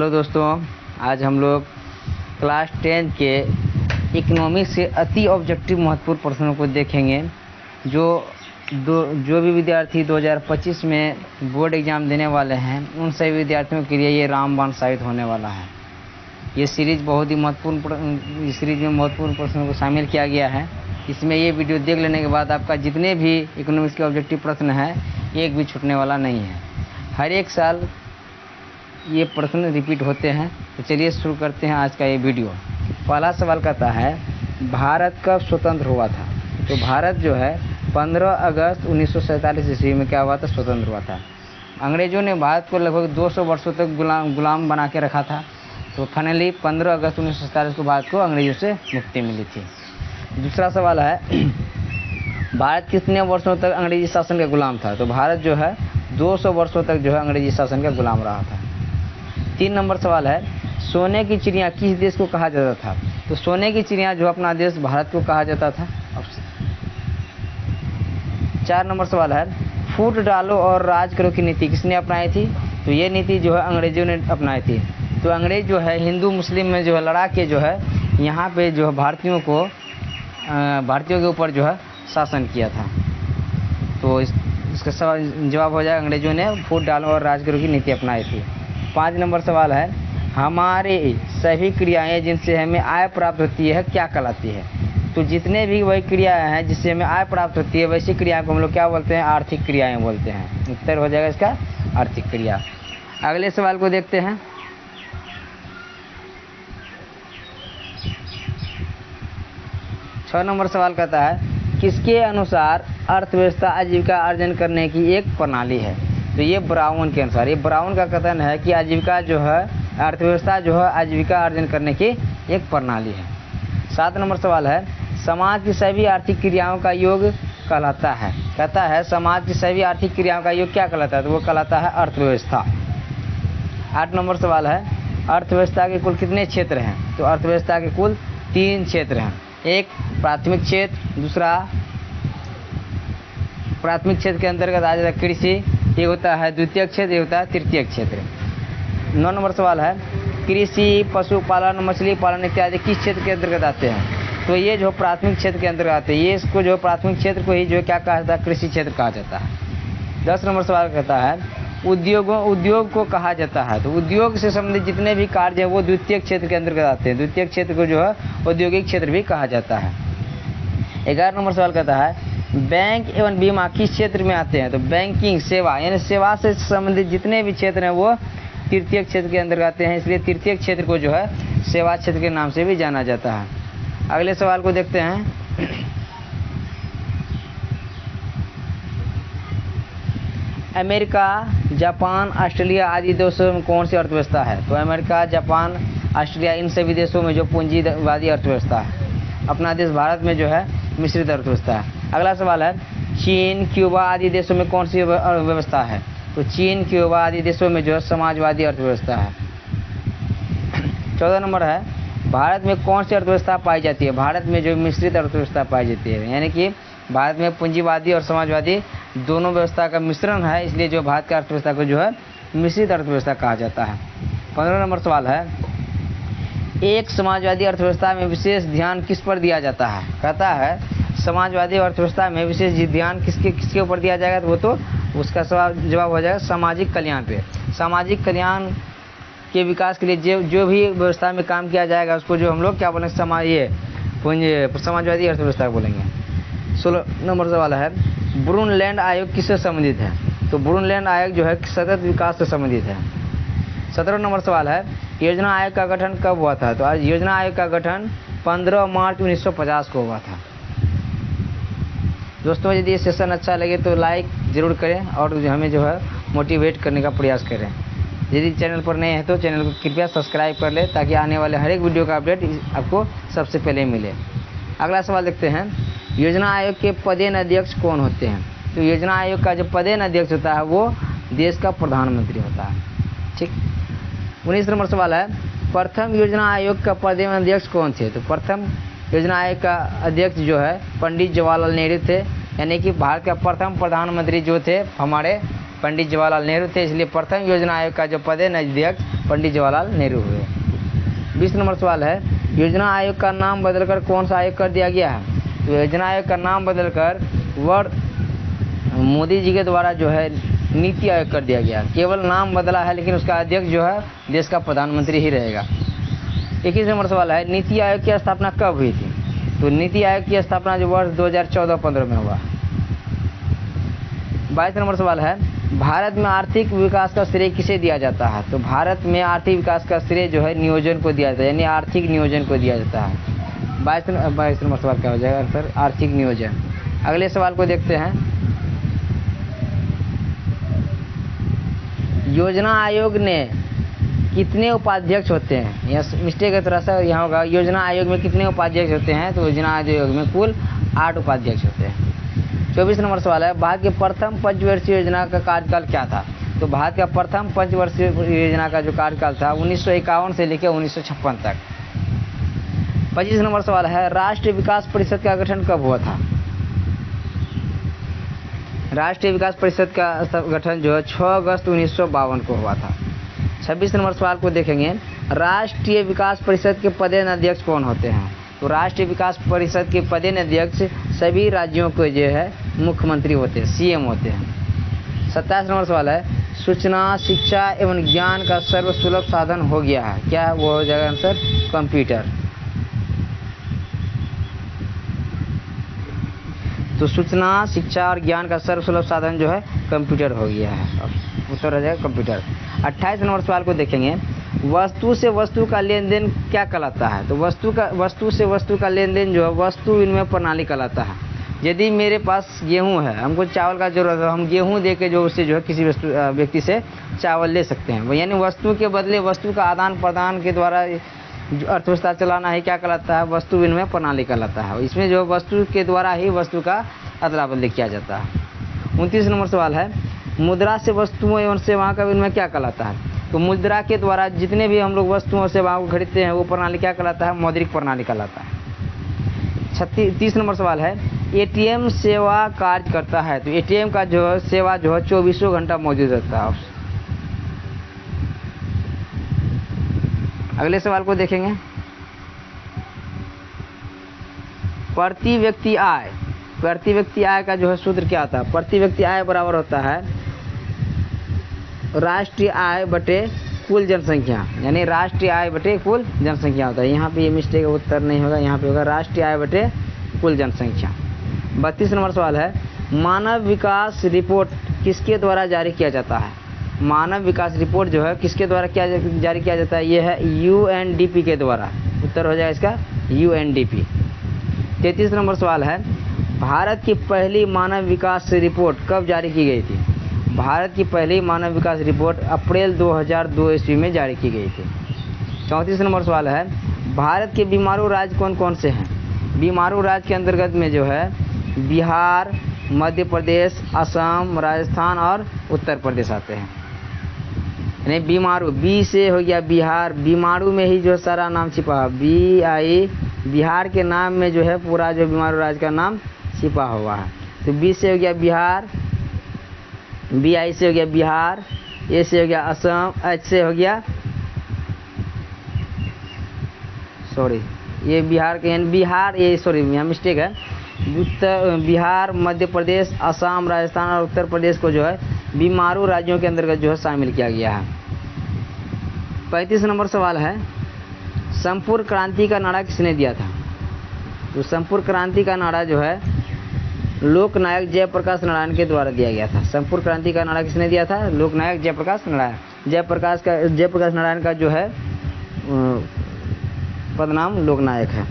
Hello दोस्तों, आज हम लोग क्लास 10 के इकोनॉमिक्स से अति ऑब्जेक्टिव महत्वपूर्ण प्रश्नों को देखेंगे जो भी विद्यार्थी 2025 में बोर्ड एग्ज़ाम देने वाले हैं उन सभी विद्यार्थियों के लिए ये रामबाण साबित होने वाला है। ये सीरीज़ बहुत ही महत्वपूर्ण इस सीरीज़ में महत्वपूर्ण प्रश्नों को शामिल किया गया है। इसमें ये वीडियो देख लेने के बाद आपका जितने भी इकोनॉमिक्स के ऑब्जेक्टिव प्रश्न हैं एक भी छूटने वाला नहीं है। हर एक साल ये प्रश्न रिपीट होते हैं। तो चलिए शुरू करते हैं आज का ये वीडियो। पहला सवाल कहता है भारत कब स्वतंत्र हुआ था। तो भारत जो है 15 अगस्त 1947 ईस्वी में क्या हुआ था, स्वतंत्र हुआ था। अंग्रेज़ों ने भारत को लगभग 200 वर्षों तक गुलाम बना के रखा था। तो फाइनली 15 अगस्त 1947 को भारत को अंग्रेज़ों से मुक्ति मिली थी। दूसरा सवाल है भारत कितने वर्षों तक अंग्रेजी शासन का गुलाम था। तो भारत जो है 200 वर्षों तक जो है अंग्रेजी शासन का गुलाम रहा था। 3 नंबर सवाल है सोने की चिड़िया किस देश को कहा जाता था। तो सोने की चिड़िया जो अपना देश भारत को कहा जाता था। 4 नंबर सवाल है फूट डालो और राज करो की नीति किसने अपनाई थी। तो ये नीति जो है अंग्रेजों ने अपनाई थी। तो अंग्रेज जो है हिंदू मुस्लिम में जो है लड़ा के जो है यहाँ पे जो है भारतीयों के ऊपर जो है शासन किया था। तो इसका जवाब हो जाएगा अंग्रेजों ने फूट डालो और राज करो की नीति अपनाई थी। 5 नंबर सवाल है हमारे सभी क्रियाएं जिनसे हमें आय प्राप्त होती है क्या कहलाती है। तो जितने भी वही क्रियाएं हैं जिससे हमें आय प्राप्त होती है वैसी क्रिया को हम लोग क्या बोलते हैं, आर्थिक क्रियाएं बोलते हैं। उत्तर हो जाएगा इसका आर्थिक क्रिया। अगले सवाल को देखते हैं। छह नंबर सवाल कहता है किसके अनुसार अर्थव्यवस्था आजीविका अर्जन करने की एक प्रणाली है। तो ये ब्राउन के अनुसार, ये ब्राउन का कथन है कि आजीविका जो है अर्थव्यवस्था जो है आजीविका अर्जन करने की एक प्रणाली है। 7 नंबर सवाल है समाज की सभी आर्थिक क्रियाओं का योग कहलाता है। कहता है समाज की सभी आर्थिक क्रियाओं का योग क्या कहलाता है। तो वो कहलाता है अर्थव्यवस्था। 8 नंबर सवाल है अर्थव्यवस्था के कुल कितने क्षेत्र हैं। तो अर्थव्यवस्था के कुल 3 क्षेत्र हैं। एक प्राथमिक क्षेत्र, दूसरा प्राथमिक क्षेत्र के अंतर्गत आ जाता है कृषि, ये होता है द्वितीय क्षेत्र, ये होता है तृतीय क्षेत्र। 9 नंबर सवाल है कृषि पशुपालन मछली पालन इत्यादि किस क्षेत्र के अंतर्गत आते हैं। तो ये जो प्राथमिक क्षेत्र के अंतर्गत आते हैं, ये इसको जो प्राथमिक क्षेत्र को ही जो क्या कहा जाता है, कृषि क्षेत्र कहा जाता है। 10 नंबर सवाल कहता है उद्योग को कहा जाता है। तो उद्योग से संबंधित जितने भी कार्य है वो द्वितीय क्षेत्र के अंतर्गत आते हैं। द्वितीय क्षेत्र को जो है औद्योगिक क्षेत्र भी कहा जाता है। 11 नंबर सवाल कहता है बैंक एवं बीमा किस क्षेत्र में आते हैं। तो बैंकिंग सेवा यानी सेवा से संबंधित जितने भी क्षेत्र हैं वो तृतीय क्षेत्र के अंतर्गत आते हैं। इसलिए तृतीय क्षेत्र को जो है सेवा क्षेत्र के नाम से भी जाना जाता है। अगले सवाल को देखते हैं। अमेरिका जापान ऑस्ट्रेलिया आदि देशों में कौन सी अर्थव्यवस्था है। तो अमेरिका जापान ऑस्ट्रेलिया इन सभी देशों में जो पूंजीवादी अर्थव्यवस्था है। अपना देश भारत में जो है मिश्रित अर्थव्यवस्था है। अगला सवाल है चीन क्यूबा आदि देशों में कौन सी व्यवस्था है। तो चीन क्यूबा आदि देशों में जो है समाजवादी अर्थव्यवस्था है। 14 नंबर है भारत में कौन सी अर्थव्यवस्था पाई जाती है। भारत में जो मिश्रित अर्थव्यवस्था पाई जाती है, यानी कि भारत में पूंजीवादी और समाजवादी दोनों व्यवस्था का मिश्रण है, इसलिए जो भारत की अर्थव्यवस्था को जो है मिश्रित अर्थव्यवस्था कहा जाता है। 15 नंबर सवाल है एक समाजवादी अर्थव्यवस्था में विशेष ध्यान किस पर दिया जाता है। कहता है समाजवादी अर्थव्यवस्था में विशेष ध्यान किसके ऊपर दिया जाएगा। तो वो तो उसका जवाब हो जाएगा सामाजिक कल्याण पे। सामाजिक कल्याण के विकास के लिए जो भी व्यवस्था में काम किया जाएगा उसको जो हम लोग क्या बोलेंगे, समाजवादी अर्थव्यवस्था बोलेंगे। 16 नंबर सवाल है ब्रूनलैंड आयोग किससे संबंधित है। तो ब्रूनलैंड आयोग जो है सतत विकास से संबंधित है। 17 नंबर सवाल है योजना आयोग का गठन कब हुआ था। तो आज योजना आयोग का गठन 15 मार्च 1950 को हुआ था। दोस्तों यदि ये सेशन अच्छा लगे तो लाइक ज़रूर करें और हमें जो है मोटिवेट करने का प्रयास करें। यदि चैनल पर नए हैं तो चैनल को कृपया सब्सक्राइब कर लें ताकि आने वाले हर एक वीडियो का अपडेट आपको सबसे पहले मिले। अगला सवाल देखते हैं योजना आयोग के पदेन अध्यक्ष कौन होते हैं। तो योजना आयोग का जो पदेन अध्यक्ष होता है वो देश का प्रधानमंत्री होता है। ठीक। 19 नंबर सवाल है प्रथम योजना आयोग का पदेन अध्यक्ष कौन थे। तो प्रथम योजना आयोग का अध्यक्ष जो है पंडित जवाहरलाल नेहरू थे, यानी कि भारत का प्रथम प्रधानमंत्री जो थे हमारे पंडित जवाहरलाल नेहरू थे, इसलिए प्रथम योजना आयोग का जो पद है अध्यक्ष पंडित जवाहरलाल नेहरू हुए। 20 नंबर सवाल है, योजना आयोग का नाम बदलकर कौन सा आयोग कर दिया गया है? तो योजना आयोग का नाम बदलकर मोदी जी के द्वारा जो है नीति आयोग कर दिया गया। केवल नाम बदला है, लेकिन उसका अध्यक्ष जो है देश का प्रधानमंत्री ही रहेगा। 21 नंबर सवाल है, नीति आयोग की स्थापना कब हुई थी? तो नीति आयोग की स्थापना जो वर्ष 2014-15 में हुआ। 22 नंबर सवाल है, भारत में आर्थिक विकास का श्रेय किसे दिया जाता है? तो भारत में आर्थिक विकास का श्रेय जो है नियोजन को दिया जाता है, यानी आर्थिक नियोजन को दिया जाता है। 22 नंबर सवाल क्या हो जाएगा आंसर? आर्थिक नियोजन। अगले सवाल को देखते हैं। योजना आयोग ने कितने उपाध्यक्ष होते हैं? यह मिस्टेक है थोड़ा सा, यहाँ होगा योजना आयोग में कितने उपाध्यक्ष होते हैं? तो योजना आयोग में कुल 8 उपाध्यक्ष होते हैं। 24 नंबर सवाल है, भारत के प्रथम पंचवर्षीय योजना का कार्यकाल क्या था? तो भारत का प्रथम पंचवर्षीय योजना का जो कार्यकाल था 1951 से लेकर 1956 तक। 25 नंबर सवाल है, राष्ट्रीय विकास परिषद का गठन कब हुआ था? राष्ट्रीय विकास परिषद का गठन जो है 6 अगस्त 1952 को हुआ था। 26 नंबर सवाल को देखेंगे, राष्ट्रीय विकास परिषद के पदेन अध्यक्ष कौन होते हैं? तो राष्ट्रीय विकास परिषद के पदेन अध्यक्ष सभी राज्यों के जो है मुख्यमंत्री होते हैं, सीएम होते हैं। 27 नंबर सवाल है, सूचना शिक्षा एवं ज्ञान का सर्वसुलभ साधन हो गया है, क्या वो हो जाएगा आंसर? कंप्यूटर। तो सूचना शिक्षा और ज्ञान का सर्वसुलभ साधन जो है कंप्यूटर हो गया है, उत्तर हो जाएगा कंप्यूटर। 28 नंबर सवाल को देखेंगे, वस्तु से वस्तु का लेन देन क्या कहलाता है? तो वस्तु से वस्तु का लेन देन जो है वस्तु विनिमय प्रणाली कहलाता है। यदि मेरे पास गेहूं है, हमको चावल का जरूरत है, हम गेहूं दे के जो उससे जो है किसी व्यक्ति से चावल ले सकते हैं, यानी वस्तु के बदले वस्तु का आदान प्रदान के द्वारा अर्थव्यवस्था चलाना है, क्या कहलाता है? वस्तु विनिमय प्रणाली कहलाता है। इसमें जो वस्तु के द्वारा ही वस्तु का अदला बदली किया जाता है। 29 नंबर सवाल है, मुद्रा से वस्तुओं एवं सेवाओं का विनिमय क्या कहलाता है? तो मुद्रा के द्वारा जितने भी हम लोग वस्तुओं और सेवाओं को खरीदते हैं वो प्रणाली क्या कहलाता है? मौद्रिक प्रणाली कहलाता है। 30 नंबर सवाल है, एटीएम सेवा कार्य करता है? तो एटीएम का जो सेवा जो है 24 घंटा मौजूद रहता है। अगले सवाल को देखेंगे, प्रति व्यक्ति आय का जो है सूत्र क्या होता है? प्रति व्यक्ति आय बराबर होता है राष्ट्रीय आय बटे कुल जनसंख्या, यानी राष्ट्रीय आय बटे कुल जनसंख्या होता है। यहाँ पे ये मिस्टेक, उत्तर नहीं होगा, यहाँ पे होगा राष्ट्रीय आय बटे कुल जनसंख्या। 32 नंबर सवाल है, मानव विकास रिपोर्ट किसके द्वारा जारी किया जाता है? मानव विकास रिपोर्ट जो है किसके द्वारा जारी किया जाता है? ये है यूएनडीपी के द्वारा। उत्तर हो जाएगा इसका यूएनडीपी। 33 नंबर सवाल है, भारत की पहली मानव विकास रिपोर्ट कब जारी की गई थी? भारत की पहली मानव विकास रिपोर्ट अप्रैल 2002 ईस्वी में जारी की गई थी। 34 नंबर सवाल है, भारत के बीमारू राज्य कौन कौन से हैं? बीमारू राज्य के अंतर्गत में जो है बिहार, मध्य प्रदेश, असम, राजस्थान और उत्तर प्रदेश आते हैं। यानी बीमारू, बी से हो गया बिहार, बीमारू में ही जो सारा नाम छिपा, BI, बिहार के नाम में जो है पूरा जो बीमारू राज्य का नाम छिपा हुआ है। तो बी से हो गया बिहार, BI से हो गया बिहार, ए से हो गया असम, एच से हो गया ये बिहार के बिहार, ये यहाँ मिस्टेक है, बिहार, मध्य प्रदेश, असम, राजस्थान और उत्तर प्रदेश को जो है बीमारू राज्यों के अंतर्गत जो है शामिल किया गया है। 35 नंबर सवाल है, संपूर्ण क्रांति का नारा किसने दिया था? तो संपूर्ण क्रांति का नारा जो है लोकनायक जयप्रकाश नारायण के द्वारा दिया गया था। संपूर्ण क्रांति का नारा किसने दिया था? लोकनायक जयप्रकाश नारायण। जयप्रकाश नारायण का जो है पदनाम लोकनायक है।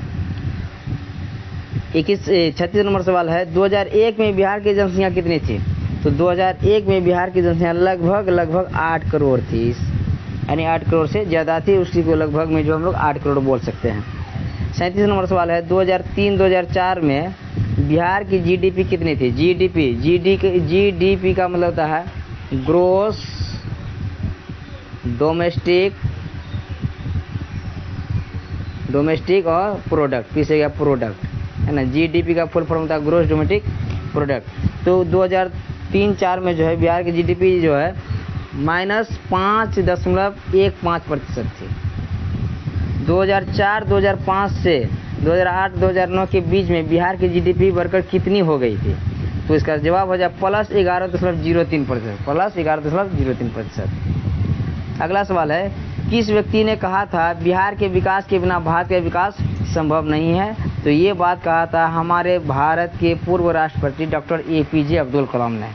36 नंबर सवाल है, 2001 में बिहार की जनसंख्या कितनी थी? तो 2001 में बिहार की जनसंख्या लगभग 8 करोड़ थी, यानी 8 करोड़ से ज़्यादा थी, उसी को लगभग में जो हम लोग 8 करोड़ बोल सकते हैं। 37 नंबर सवाल है, 2003-2004 में बिहार की GDP कितनी थी? GDP का मतलब होता है ग्रोस डोमेस्टिक और प्रोडक्ट, पीछे प्रोडक्ट है ना। GDP का फुल फॉर्म होता है ग्रोस डोमेस्टिक प्रोडक्ट। तो 2003-04 में जो है बिहार की जीडीपी जो है -5.15% थी। 2004-2005 से 2008-2009 के बीच में बिहार की जीडीपी बढ़कर कितनी हो गई थी? तो इसका जवाब हो जाए +11.03%, +11.03%। अगला सवाल है, किस व्यक्ति ने कहा था बिहार के विकास के बिना भारत का विकास संभव नहीं है? तो ये बात कहा था हमारे भारत के पूर्व राष्ट्रपति डॉक्टर APJ अब्दुल कलाम ने।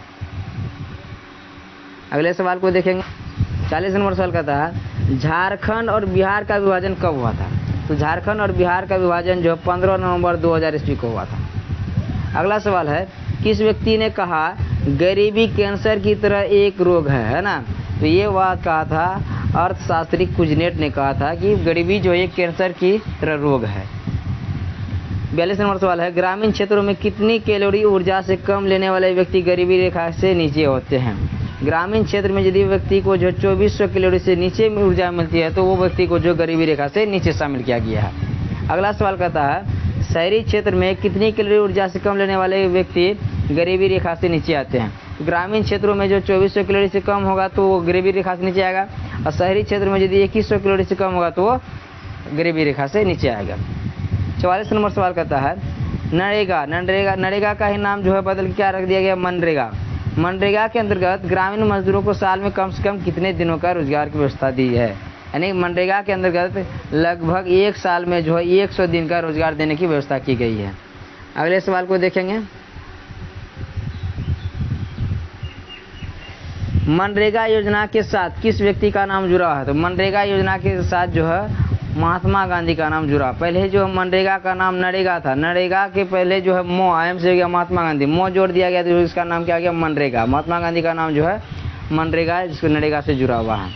अगले सवाल को देखेंगे, 40 नंबर सवाल का था, झारखंड और बिहार का विभाजन कब हुआ था? तो झारखंड और बिहार का विभाजन जो 15 नवंबर 2000 ईस्वी को हुआ था। अगला सवाल है, किस व्यक्ति ने कहा गरीबी कैंसर की तरह एक रोग है ना? तो ये बात कहा था अर्थशास्त्री कुजनेट ने कहा था कि गरीबी जो एक कैंसर की तरह रोग है। 42 नंबर सवाल है, ग्रामीण क्षेत्रों में कितनी कैलोरी ऊर्जा से कम लेने वाले व्यक्ति गरीबी रेखा से नीचे होते हैं? ग्रामीण क्षेत्र में यदि व्यक्ति को जो 2400 कैलोरी से नीचे में ऊर्जा मिलती है तो वो व्यक्ति को जो गरीबी रेखा से नीचे शामिल किया गया है। अगला सवाल कहता है, शहरी क्षेत्र में कितनी कैलोरी ऊर्जा से कम लेने वाले व्यक्ति गरीबी रेखा से नीचे आते हैं? ग्रामीण क्षेत्रों में जो 2400 कैलोरी से कम होगा तो वो गरीबी रेखा से नीचे आएगा, और शहरी क्षेत्र में यदि 2100 कैलोरी से कम होगा तो वो गरीबी रेखा से नीचे आएगा। 44 नंबर सवाल कहता है, नरेगा का ही नाम जो है बदल के क्या रख दिया गया? मनरेगा। मनरेगा के अंतर्गत ग्रामीण मजदूरों को साल में कम से कम कितने दिनों का रोजगार की व्यवस्था दी है? यानी मनरेगा के अंतर्गत लगभग एक साल में जो है 100 दिन का रोजगार देने की व्यवस्था की गई है। अगले सवाल को देखेंगे, मनरेगा योजना के साथ किस व्यक्ति का नाम जुड़ा है? तो मनरेगा योजना के साथ जो है महात्मा गांधी का नाम जुड़ा। पहले जो मनरेगा का नाम नरेगा था, नरेगा के पहले जो है M से हो गया महात्मा गांधी, जोड़ दिया गया तो इसका नाम क्या हो गया? मनरेगा। महात्मा गांधी का नाम जो है मनरेगा है, जिसको नरेगा से जुड़ा हुआ है।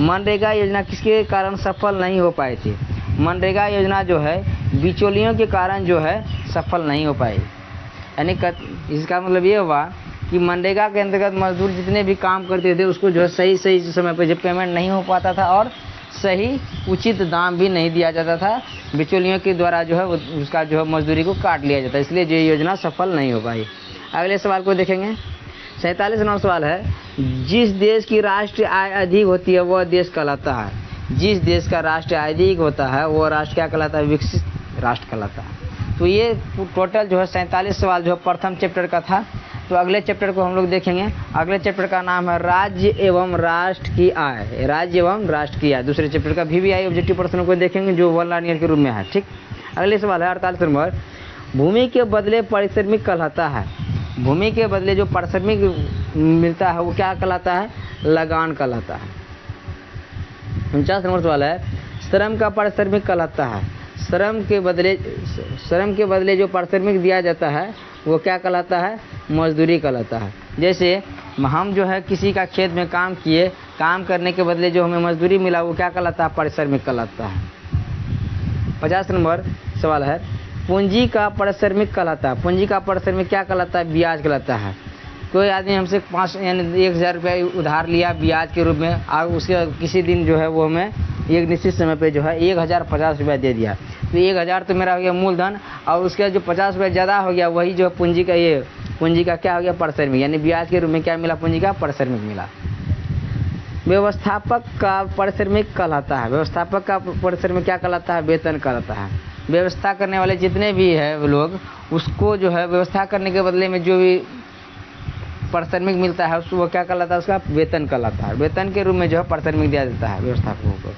मनरेगा योजना किसके कारण सफल नहीं हो पाई थी? मनरेगा योजना जो है बिचौलियों के कारण जो है सफल नहीं हो पाई। यानी इसका मतलब ये हुआ कि मनरेगा के अंतर्गत मजदूर जितने भी काम करते थे उसको जो है सही समय पर जब पेमेंट नहीं हो पाता था और सही उचित दाम भी नहीं दिया जाता था, बिचौलियों के द्वारा जो है उसका जो है मजदूरी को काट लिया जाता है, इसलिए ये योजना सफल नहीं हो पाई। अगले सवाल को देखेंगे, 47 नंबर सवाल है, जिस देश की राष्ट्रीय आय अधिक होती है वह देश कहलाता है? जिस देश का राष्ट्रीय आय अधिक होता है वो राष्ट्र क्या कहलाता है? विकसित राष्ट्र कहलाता है। तो ये टोटल जो है 47 सवाल जो प्रथम चैप्टर का था। तो अगले चैप्टर को हम लोग देखेंगे। अगले चैप्टर का नाम है राज्य एवं राष्ट्र की आय। राज्य एवं राष्ट्र की आय दूसरे चैप्टर का VVI ऑब्जेक्टिव प्रश्नों को देखेंगे जो 1 लाइनर के रूप में है। ठीक, अगले सवाल है 48 नंबर, भूमि के बदले पारिश्रमिक कहलाता है? भूमि के बदले जो पारिश्रमिक मिलता है वो क्या कहलाता है? लगान कहलाता है। 49 नंबर सवाल है, श्रम का पारिश्रमिक कहलाता है? श्रम के बदले जो पारिश्रमिक दिया जाता है वो क्या कहलाता है? मजदूरी कहलाता है। जैसे हम जो है किसी का खेत में काम किए, काम करने के बदले जो हमें मजदूरी मिला वो क्या कहलाता है? पारिश्रमिक कहलाता है। 50 नंबर सवाल है, पूंजी का पारिश्रमिक कहलाता है? पूंजी का पारिश्रमिक क्या कहलाता है? ब्याज कहलाता है। कोई आदमी हमसे 1000 रुपये उधार लिया ब्याज के रूप में और उसके किसी दिन जो है वो हमें एक निश्चित समय पे जो है 1050 रुपया दे दिया, तो 1000 तो मेरा हो गया मूलधन और उसका जो 50 रुपये ज़्यादा हो गया वही जो पूंजी का क्या हो गया? पारिश्रमिक। यानी ब्याज के रूप में क्या मिला? पूंजी का पारिश्रमिक मिला। व्यवस्थापक का पारिश्रमिक कहलाता है? व्यवस्थापक का पारिश्रमिक क्या कहलाता है? वेतन कहलाता है। व्यवस्था करने वाले जितने भी है वो लोग उसको जो है व्यवस्था करने के बदले में जो भी पारिश्रमिक मिलता है उसको क्या कहलाता है? उसका वेतन कहलाता है। वेतन के रूप में जो है पारिश्रमिक दिया जाता है व्यवस्थापकों को।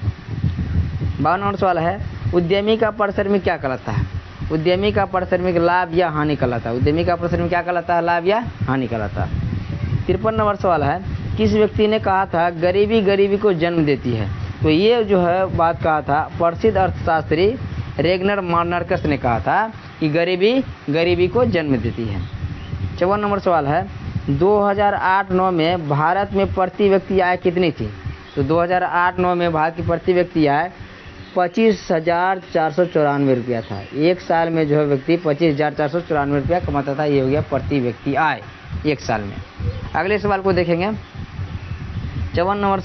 52 नंबर सवाल है, उद्यमी का पारिश्रमिक क्या कहलाता है? उद्यमी का पारिश्रमिक लाभ या हानि कहलाता है? उद्यमी का पारिश्रमिक क्या कहलाता है? लाभ या हानि कहलाता है। 53 नंबर सवाल है, किस व्यक्ति ने कहा था गरीबी गरीबी को जन्म देती है? तो ये जो है बात कहा था प्रसिद्ध अर्थशास्त्री रेगनर मार्कस ने कहा था कि गरीबी गरीबी को जन्म देती है। 54 नंबर सवाल है, 2008-09 में भारत में प्रति व्यक्ति आय कितनी थी? तो 2008-09 में भारत की प्रति व्यक्ति आय 25,494 रुपया था। एक साल में जो है व्यक्ति 25,494 रुपया कमाता था। ये हो गया प्रति व्यक्ति आय एक साल में। अगले सवाल को देखेंगे। 55 नंबर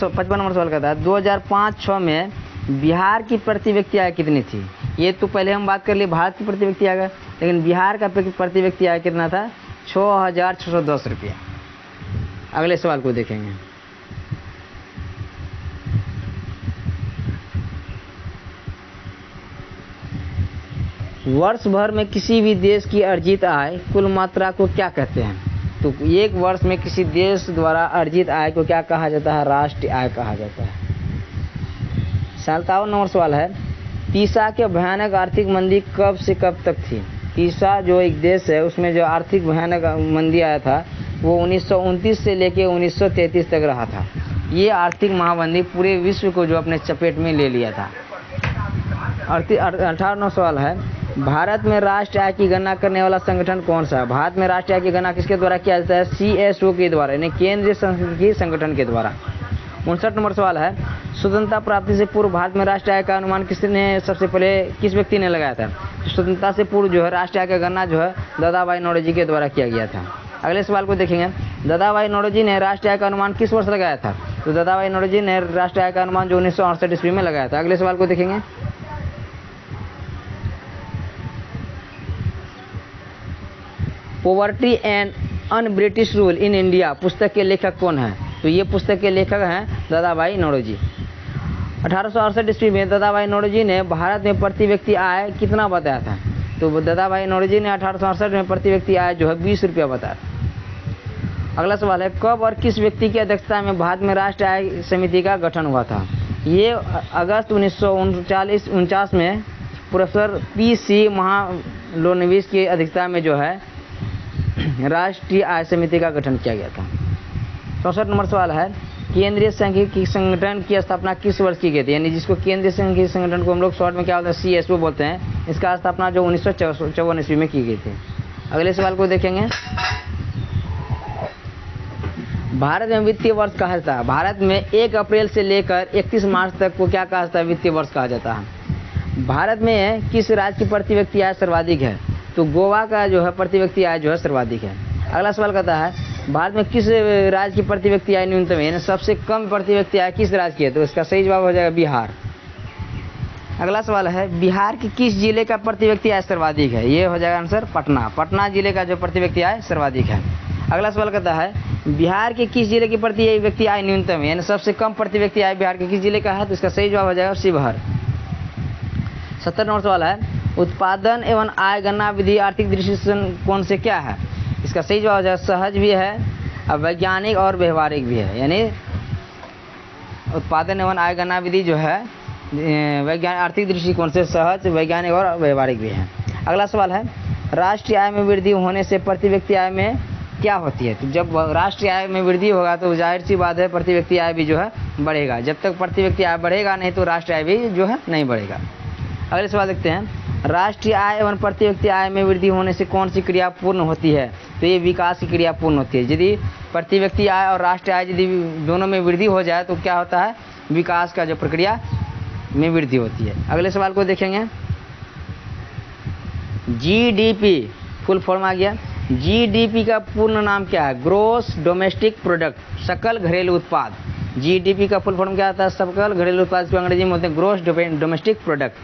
सवाल का था, 2005-06 में बिहार की प्रति व्यक्ति आय कितनी थी? ये तो पहले हम बात कर लिए भारत की प्रति व्यक्ति आय, लेकिन बिहार का प्रति व्यक्ति आय कितना था? 6,610 रुपया। अगले सवाल को देखेंगे। वर्ष भर में किसी भी देश की अर्जित आय कुल मात्रा को क्या कहते हैं? तो एक वर्ष में किसी देश द्वारा अर्जित आय को क्या कहा जाता है? राष्ट्रीय आय कहा जाता है। 57 नंबर सवाल है, तीसा के भयानक आर्थिक मंदी कब से कब तक थी? तीसा जो एक देश है उसमें जो आर्थिक भयानक मंदी आया था वो 1929 से लेके 1933 तक रहा था। ये आर्थिक महामंदी पूरे विश्व को जो अपने चपेट में ले लिया था। 18वां सवाल है, भारत में राष्ट्रीय आय की गणना करने वाला संगठन कौन सा है? भारत में राष्ट्रीय आय की गणना किसके द्वारा किया जाता है? CSO के द्वारा, यानी केंद्रीय सांख्यिकी संगठन के द्वारा। 59 नंबर सवाल है, स्वतंत्रता प्राप्ति से पूर्व भारत में राष्ट्रीय आय का अनुमान किसने सबसे पहले किस व्यक्ति ने लगाया था? स्वतंत्रता से पूर्व जो है राष्ट्रीय आय का गणना जो है दादाभाई नौरोजी के द्वारा किया गया था। अगले सवाल को देखेंगे, दादाभाई नौरोजी ने राष्ट्रीय आय का अनुमान किस वर्ष लगाया था? तो दादाभाई नौरोजी ने राष्ट्रीय आय का अनुमान जो 1968 ईस्वी में लगाया था। अगले सवाल को देखेंगे, poverty and un British rule in India पुस्तक के लेखक कौन है? तो ये पुस्तक के लेखक हैं दादाभाई नौरोजी। 1868 ईस्वी में दादाभाई नौरोजी ने भारत में प्रति व्यक्ति आय कितना बताया था? तो दादाभाई नौरोजी ने 1868 में प्रति व्यक्ति आय जो है 20 रुपया बताया। अगला सवाल है, कब और किस व्यक्ति की अध्यक्षता में भारत में राष्ट्रीय आय समिति का गठन हुआ था? ये अगस्त 1949 में प्रोफेसर PC महालोनविस की अध्यक्षता में जो है राष्ट्रीय आय समिति का गठन किया गया था। 64 नंबर सवाल है, केंद्रीय सांख्यिकी संगठन की स्थापना किस वर्ष की गई थी? यानी जिसको केंद्रीय सांख्यिकी संगठन को हम लोग शॉर्ट में क्या बोलते हैं? CSO बोलते हैं। इसका स्थापना जो 1954 ईस्वी में की गई थी। अगले सवाल को देखेंगे, भारत में वित्तीय वर्ष कहा जाता है? भारत में 1 अप्रैल से लेकर 31 मार्च तक को क्या कहा जाता है? वित्तीय वर्ष कहा जाता है। भारत में किस राज्य की प्रति व्यक्ति आय सर्वाधिक है? तो गोवा का जो है प्रति व्यक्ति आय जो है सर्वाधिक है। अगला सवाल कहता है, भारत में किस राज्य की प्रति व्यक्ति आय न्यूनतम है? यानी सबसे कम प्रति व्यक्ति आय किस राज्य की है? तो इसका सही जवाब हो जाएगा बिहार। अगला सवाल है, बिहार के किस जिले का प्रति व्यक्ति आय सर्वाधिक है? ये हो जाएगा आंसर पटना। पटना जिले का जो प्रति व्यक्ति आय सर्वाधिक है। अगला सवाल कहता है, बिहार के किस जिले की प्रति व्यक्ति आय न्यूनतम है? यानी सबसे कम प्रति व्यक्ति आय बिहार के किस जिले का है? तो इसका सही जवाब हो जाएगा शिवहर। 70 नंबर सवाल है, उत्पादन एवं आय गणना विधि आर्थिक दृष्टिकोण कौन से क्या है? इसका सही जवाब हो जाएगा सहज भी है, वैज्ञानिक और व्यवहारिक भी है। यानी उत्पादन एवं आय गणना विधि जो है वैज्ञानिक आर्थिक दृष्टिकोण से सहज, वैज्ञानिक और व्यवहारिक भी है। अगला सवाल है, राष्ट्रीय आय में वृद्धि होने से प्रति व्यक्ति आय में क्या होती है? तो जब राष्ट्रीय आय में वृद्धि होगा तो जाहिर सी बात है प्रति व्यक्ति आय भी जो है बढ़ेगा। जब तक प्रति व्यक्ति आय बढ़ेगा नहीं तो राष्ट्रीय आय भी जो है नहीं बढ़ेगा। अगले सवाल देखते हैं, राष्ट्रीय आय एवं प्रति व्यक्ति आय में वृद्धि होने से कौन सी क्रिया पूर्ण होती है? तो ये विकास की क्रिया पूर्ण होती है। यदि प्रति व्यक्ति आय और राष्ट्रीय आय यदि दोनों में वृद्धि हो जाए तो क्या होता है? विकास का जो प्रक्रिया में वृद्धि होती है। अगले सवाल को देखेंगे, GDP फुल फॉर्म आ गया। GDP का पूर्ण नाम क्या है? ग्रोस डोमेस्टिक प्रोडक्ट, सकल घरेलू उत्पाद। GDP का फुल फॉर्म क्या आता है? सकल घरेलू उत्पाद को अंग्रेजी में बोलते हैं ग्रोस डोमेस्टिक प्रोडक्ट।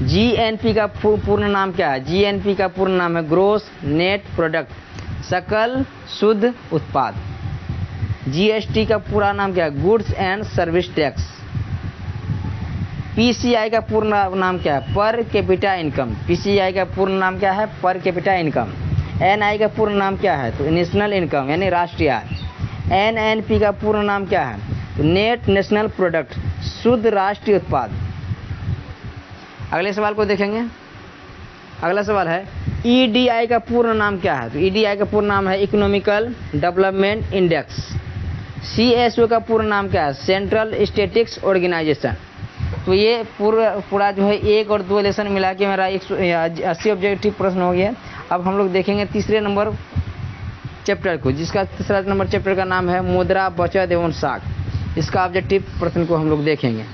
GNP का पूर्ण नाम क्या है? GNP का पूर्ण नाम है ग्रोस नेट प्रोडक्ट, सकल शुद्ध उत्पाद। GST का पूरा नाम क्या है? Goods and service tax. PCI का पूर्ण नाम क्या है? Per capita income. PCI का पूर्ण नाम क्या है? Per capita income. NI का पूर्ण नाम क्या है? तो नेशनल इनकम यानी राष्ट्रीय आय। NNP का पूर्ण नाम क्या है? तो नेट नेशनल प्रोडक्ट, शुद्ध राष्ट्रीय उत्पाद। अगले सवाल को देखेंगे। अगला सवाल है, EDI का पूर्ण नाम क्या है? तो EDI का पूर्ण नाम है इकोनॉमिकल डेवलपमेंट इंडेक्स। CSO का पूर्ण नाम क्या है? Central statistics organisation. तो ये पूरा जो है 1 और 2 लेसन मिला के मेरा 180 ऑब्जेक्टिव प्रश्न हो गया। अब हम लोग देखेंगे तीसरे नंबर चैप्टर को, जिसका तीसरा नंबर चैप्टर का नाम है मुद्रा बचत एवं साख। इसका ऑब्जेक्टिव प्रश्न को हम लोग देखेंगे।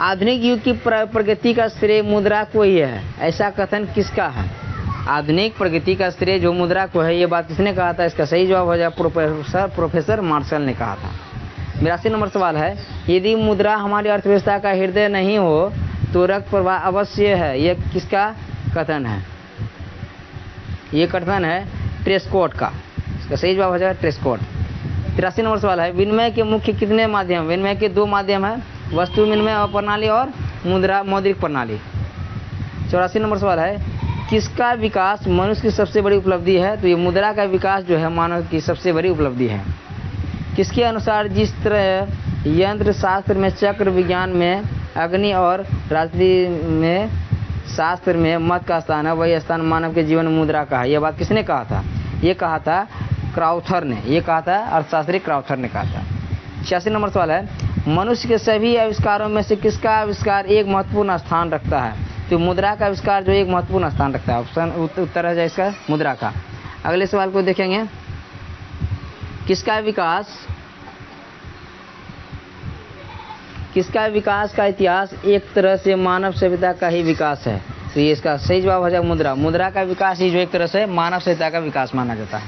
आधुनिक युग की प्रगति का श्रेय मुद्रा को ही है, ऐसा कथन किसका है? आधुनिक प्रगति का श्रेय जो मुद्रा को है, ये बात किसने कहा था? इसका सही जवाब हो जाएगा प्रोफेसर मार्शल ने कहा था। 82 नंबर सवाल है, यदि मुद्रा हमारी अर्थव्यवस्था का हृदय नहीं हो तो रक्त प्रवाह अवश्य है, यह किसका कथन है? ये कथन है ट्रेस्कोट का, इसका सही जवाब हो जाएगा ट्रेस्कोट। 83 नंबर सवाल है, विनिमय के मुख्य कितने माध्यम? विनिमय के 2 माध्यम है, वस्तु विनिमय प्रणाली और मुद्रा मौद्रिक प्रणाली। 84 नंबर सवाल है, किसका विकास मनुष्य की सबसे बड़ी उपलब्धि है? तो ये मुद्रा का विकास जो है मानव की सबसे बड़ी उपलब्धि है। किसके अनुसार जिस तरह यंत्र शास्त्र में चक्र, विज्ञान में अग्नि और राजनीति में शास्त्र में मत का स्थान है, वही स्थान मानव के जीवन में मुद्रा का है। यह बात किसने कहा था? ये कहा था क्राउथर ने, ये कहा था अर्थशास्त्री क्राउथर ने कहा था। 86 नंबर सवाल है, मनुष्य के सभी आविष्कारों में से किसका आविष्कार एक महत्वपूर्ण स्थान रखता है? तो मुद्रा का आविष्कार जो एक महत्वपूर्ण स्थान रखता है। ऑप्शन उत्तर है इसका मुद्रा का। अगले सवाल को देखेंगे, किसका विकास का इतिहास एक तरह से मानव सभ्यता का ही विकास है? तो ये इसका सही जवाब हो जाएगा मुद्रा। मुद्रा का विकास ही जो एक तरह से मानव सभ्यता का विकास माना जाता है।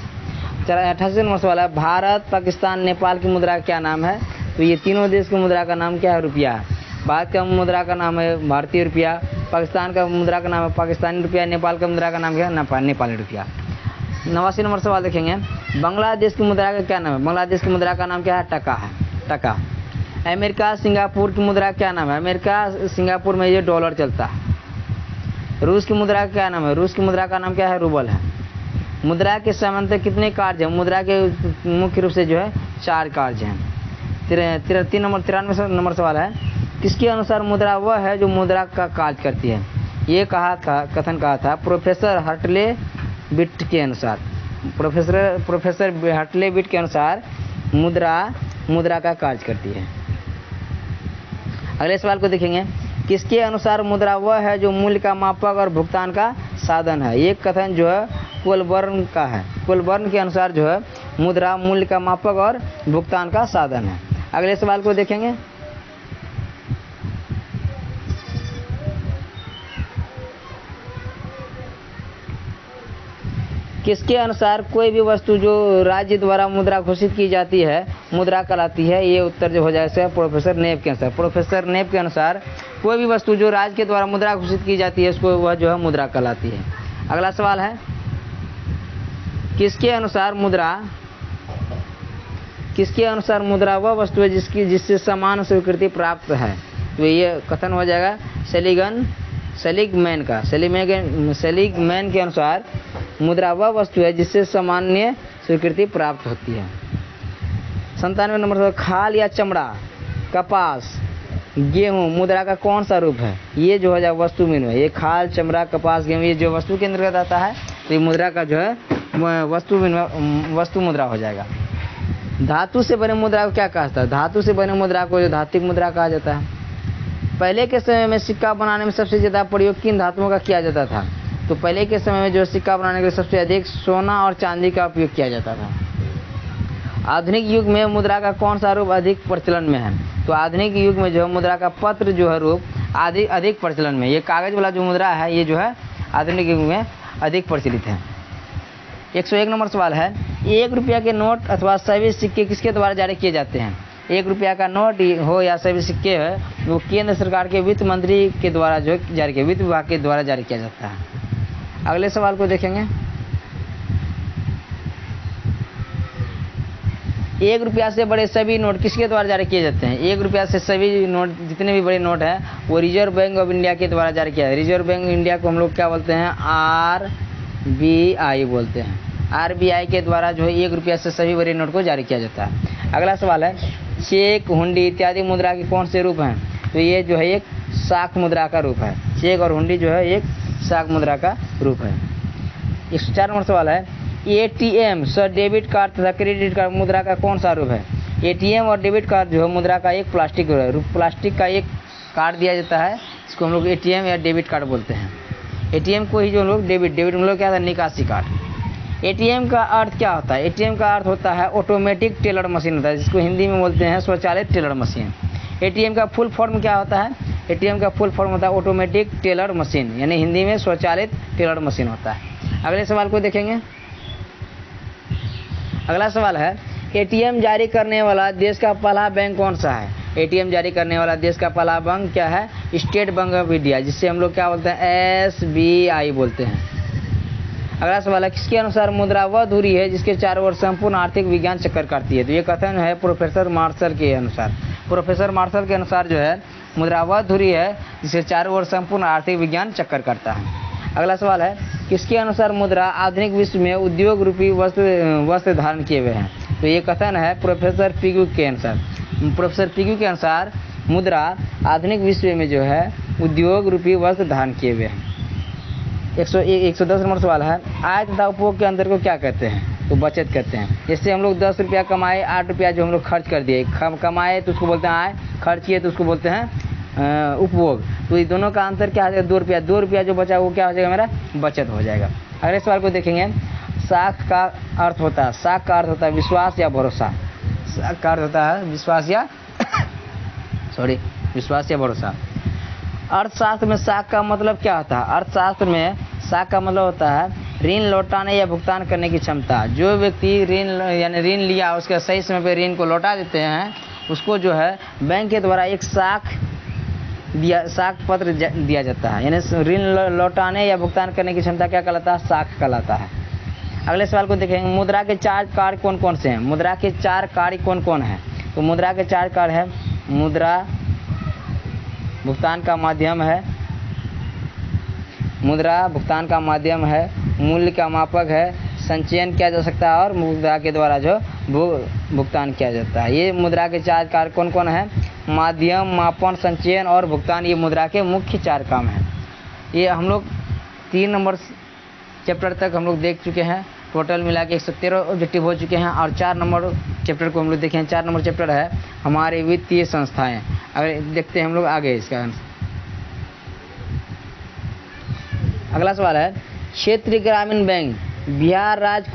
88 नंबर सवाल है, भारत, पाकिस्तान, नेपाल की मुद्रा का क्या नाम है? तो ये तीनों देश की मुद्रा का नाम क्या है? रुपया है। भारत का मुद्रा का नाम है भारतीय रुपया, पाकिस्तान का मुद्रा का नाम है पाकिस्तानी रुपया, नेपाल का मुद्रा का नाम क्या है? नेपाली रुपया। 89 नंबर सवाल देखेंगे, बांग्लादेश की मुद्रा का क्या नाम है? बांग्लादेश की मुद्रा का नाम क्या है? टका है, टका। अमेरिका, सिंगापुर की मुद्रा का क्या नाम है? अमेरिका, सिंगापुर में ये डॉलर चलता है। रूस की मुद्रा का क्या नाम है? रूस की मुद्रा का नाम क्या है? रूबल है। मुद्रा के समांतर कितने कार्य हैं? मुद्रा के मुख्य रूप से जो है 4 कार्य हैं। 93 नंबर सवाल है, किसके अनुसार मुद्रा वह है जो मुद्रा का कार्य करती है? ये कथन कहा था प्रोफेसर हर्टले बिट के अनुसार। प्रोफेसर हर्टले बिट के अनुसार मुद्रा का कार्य करती है। अगले सवाल को देखेंगे, किसके अनुसार मुद्रा वह है जो मूल्य का मापक और भुगतान का साधन है? ये कथन जो है कोलबर्न का है। कोलबर्न के अनुसार जो है मुद्रा मूल्य का मापक और भुगतान का साधन है। अगले सवाल को देखेंगे, किसके अनुसार कोई भी वस्तु जो राज्य द्वारा मुद्रा घोषित की जाती है मुद्रा कहलाती है? ये उत्तर जो हो जाएगा प्रोफेसर नेप के अनुसार। प्रोफेसर नेप के अनुसार कोई भी वस्तु जो राज्य के द्वारा मुद्रा घोषित की जाती है उसको वह जो है मुद्रा कहलाती है। अगला सवाल है, किसके अनुसार मुद्रा वह वस्तु है जिससे समान स्वीकृति प्राप्त है? तो ये कथन हो जाएगा सेलिगमैन के अनुसार मुद्रा वह वस्तु है जिससे सामान्य स्वीकृति प्राप्त होती है। 97 नंबर पर, खाल या चमड़ा, कपास, गेहूं मुद्रा का कौन सा रूप है? ये जो हो जाएगा वस्तु विनिमय। ये खाल, चमड़ा, कपास, गेहूं ये जो वस्तु के अंतर्गत आता है तो ये मुद्रा का जो है वस्तु मुद्रा हो जाएगा। धातु से बने मुद्रा को क्या कहा जाता है? धातु से बने मुद्रा को जो धात्विक मुद्रा कहा जाता है। पहले के समय में सिक्का बनाने में सबसे ज़्यादा प्रयोग किन धातुओं का किया जाता था? तो पहले के समय में जो सिक्का बनाने के लिए सबसे अधिक सोना और चांदी का उपयोग किया जाता था। आधुनिक युग में मुद्रा का कौन सा रूप अधिक प्रचलन में है? तो आधुनिक युग में जो है मुद्रा का पत्र जो है रूप अधिक प्रचलन में। ये कागज वाला जो मुद्रा है ये जो है आधुनिक युग में अधिक प्रचलित है। 101 नंबर सवाल है, 1 रुपया के नोट अथवा सभी सिक्के किसके द्वारा जारी किए जाते हैं? 1 रुपया का नोट हो या सभी सिक्के है वो केंद्र सरकार के वित्त मंत्री के द्वारा जो जारी किया, वित्त विभाग के द्वारा जारी किया जाता है। अगले सवाल को देखेंगे, 1 रुपया से बड़े सभी नोट किसके द्वारा जारी किए जाते हैं? 1 रुपया से सभी नोट जितने भी बड़े नोट हैं वो रिजर्व बैंक ऑफ इंडिया के द्वारा जारी किया है। रिजर्व बैंक इंडिया को हम लोग क्या बोलते हैं? RBI बोलते हैं। RBI के द्वारा जो है 1 रुपया से सभी बड़े नोट को जारी किया जाता है। अगला सवाल है, चेक, हुंडी इत्यादि मुद्रा के कौन से रूप हैं? तो ये जो है एक शाक मुद्रा का रूप है। चेक और हुंडी जो है एक शाक मुद्रा का रूप है। 104 नंबर सवाल है, ATM सर डेबिट कार्ड तथा क्रेडिट कार्ड मुद्रा का कौन सा रूप है? ATM और डेबिट कार्ड जो है मुद्रा का एक प्लास्टिक है। प्लास्टिक का एक कार्ड दिया जाता है, इसको हम लोग ATM या डेबिट कार्ड बोलते हैं। ATM को ही जो लोग डेबिट हम लोग क्या था? निकासी कार्ड। ATM का अर्थ क्या होता है? ATM का अर्थ होता है ऑटोमेटिक टेलर मशीन होता है, जिसको हिंदी में बोलते हैं स्वचालित टेलर मशीन। ATM का फुल फॉर्म क्या होता है? ATM का फुल फॉर्म होता है ऑटोमेटिक टेलर मशीन, यानी हिंदी में स्वचालित टेलर मशीन होता है। अगले सवाल को देखेंगे। अगला सवाल है, ATM जारी करने वाला देश का पहला बैंक कौन सा है? ATM जारी करने वाला देश का पहला बैंक क्या है? स्टेट बैंक ऑफ इंडिया, जिससे हम लोग क्या बोलते हैं? SBI बोलते हैं। अगला सवाल है, किसके अनुसार मुद्रा वह धुरी है जिसके चारों ओर संपूर्ण आर्थिक विज्ञान चक्कर काटती है? तो ये कथन है प्रोफेसर मार्शल के अनुसार। प्रोफेसर मार्शल के अनुसार जो है मुद्रा वह धुरी है जिसके चारों ओर संपूर्ण आर्थिक विज्ञान चक्कर काटता है। अगला सवाल है, किसके अनुसार मुद्रा आधुनिक विश्व में उद्योग रूपी वस्त्र धारण किए हुए हैं? तो ये कथन है प्रोफेसर पिगू के अनुसार। प्रोफेसर पिगू के अनुसार मुद्रा आधुनिक विश्व में जो है उद्योग रूपी वस्त्र धारण किए हुए हैं। 110 नंबर सवाल है, आय तथा उपभोग के अंतर को क्या कहते हैं? तो बचत कहते हैं। जैसे हम लोग 10 रुपया कमाए, 8 रुपया जो हम लोग खर्च कर दिए, कमाए तो उसको बोलते हैं आय, खर्च किए तो उसको बोलते हैं उपभोग। तो ये दोनों का अंतर क्या हो जाएगा? 2 रुपया। 2 रुपया जो बचा वो क्या हो जाएगा? मेरा बचत हो जाएगा। अगले सवाल को देखेंगे, साख का अर्थ होता है, साख का अर्थ होता है विश्वास या भरोसा। साख का अर्थ होता है विश्वास या विश्वास या भरोसा। अर्थशास्त्र में साख का मतलब क्या होता है? अर्थशास्त्र में साख का मतलब होता है ऋण लौटाने या भुगतान करने की क्षमता। जो व्यक्ति ऋण लिया उसके सही समय पर ऋण को लौटा देते हैं उसको जो है बैंक के द्वारा एक साख पत्र दिया जाता है। यानी ऋण लौटाने या भुगतान करने की क्षमता क्या कहलाता है? साख कहलाता है। अगले सवाल को देखेंगे, मुद्रा के 4 कार्य कौन कौन से हैं? मुद्रा के 4 कार्य कौन कौन है? तो मुद्रा के 4 कार्य है, मुद्रा भुगतान का माध्यम है, मुद्रा भुगतान का माध्यम है, मूल्य का मापक है, संचयन किया जा सकता है और मुद्रा के द्वारा जो भुगतान किया जाता है। ये मुद्रा के 4 कार्य कौन कौन है? माध्यम, मापन, संचयन और भुगतान, ये मुद्रा के मुख्य 4 काम हैं। ये हम लोग 3 नंबर चैप्टर तक हम लोग देख चुके हैं। टोटल मिला के 113 ऑब्जेक्टिव हो चुके हैं और 4 नंबर चैप्टर को हम लोग देखें। 4 नंबर चैप्टर है हमारे वित्तीय संस्थाएं। अगर देखते हैं हम लोग आगे इसका आंसर। अगला सवाल है, क्षेत्रीय ग्रामीण बैंक, बिहार राज्य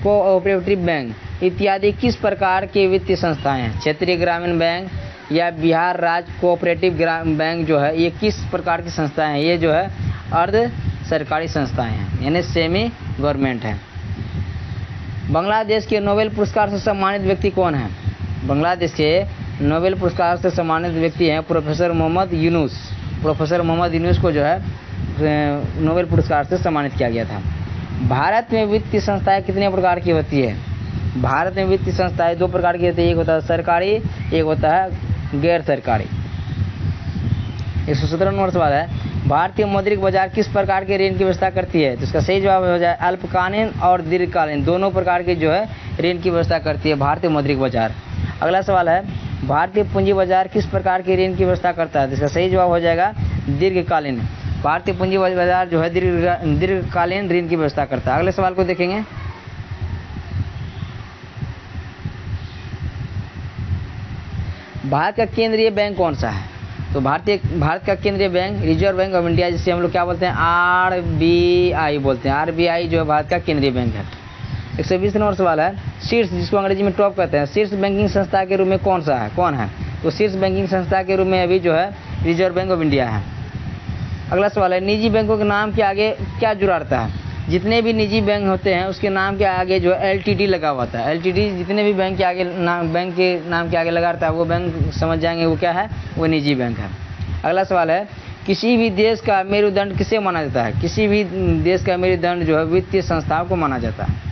कोऑपरेटिव बैंक इत्यादि किस प्रकार के वित्तीय संस्थाएं हैं? क्षेत्रीय ग्रामीण बैंक या बिहार राज्य कोऑपरेटिव बैंक जो है ये किस प्रकार की संस्थाएं हैं? ये जो है अर्ध सरकारी संस्थाएं हैं, यानी सेमी गवर्नमेंट है। बांग्लादेश के नोबेल पुरस्कार से सम्मानित व्यक्ति कौन है? बांग्लादेश के नोबेल पुरस्कार से सम्मानित व्यक्ति हैं प्रोफेसर मोहम्मद यूनुस। प्रोफेसर मोहम्मद यूनुस को जो है नोबेल पुरस्कार से सम्मानित किया गया था। भारत में वित्तीय संस्थाएं कितने प्रकार की होती है? भारत में वित्तीय संस्थाएं 2 प्रकार की होती है, एक होता है सरकारी, एक होता है गैर सरकारी। 117 नंबर सवाल है, भारतीय मौद्रिक बाजार किस प्रकार के ऋण की व्यवस्था करती है? तो इसका सही जवाब हो जाए अल्पकालीन और दीर्घकालीन, दोनों प्रकार की जो है ऋण की व्यवस्था करती है भारतीय मौद्रिक बाजार। अगला सवाल है, भारतीय पूंजी बाजार किस प्रकार के ऋण की व्यवस्था करता है? तो इसका सही जवाब हो जाएगा दीर्घकालीन। भारतीय पूंजी बाजार जो है दीर्घकालीन ऋण की व्यवस्था करता है। अगले सवाल को देखेंगे, भारत का केंद्रीय बैंक कौन सा है? तो भारत का केंद्रीय bank reserve bank of India, जिसे हम लोग क्या बोलते हैं? आरबीआई बोलते हैं। आरबीआई जो है भारत का केंद्रीय बैंक है। 120 नंबर सवाल है, शीर्ष, जिसको अंग्रेजी में टॉप कहते हैं, शीर्ष बैंकिंग संस्था के रूप में कौन है? तो शीर्ष बैंकिंग संस्था के रूप में अभी जो है रिजर्व बैंक ऑफ इंडिया है। अगला सवाल है, निजी बैंकों के नाम के आगे क्या जुड़ा रहता है? जितने भी निजी बैंक होते हैं उसके नाम के आगे जो है एलटीडी लगा हुआ था। एलटीडी जितने भी बैंक के नाम के आगे लगा रहता है वो बैंक समझ जाएंगे वो क्या है? वो निजी बैंक है। अगला सवाल है, किसी भी देश का मेरुदंड किसे माना जाता है? किसी भी देश का मेरुदंड जो है वित्तीय संस्थाओं को माना जाता है।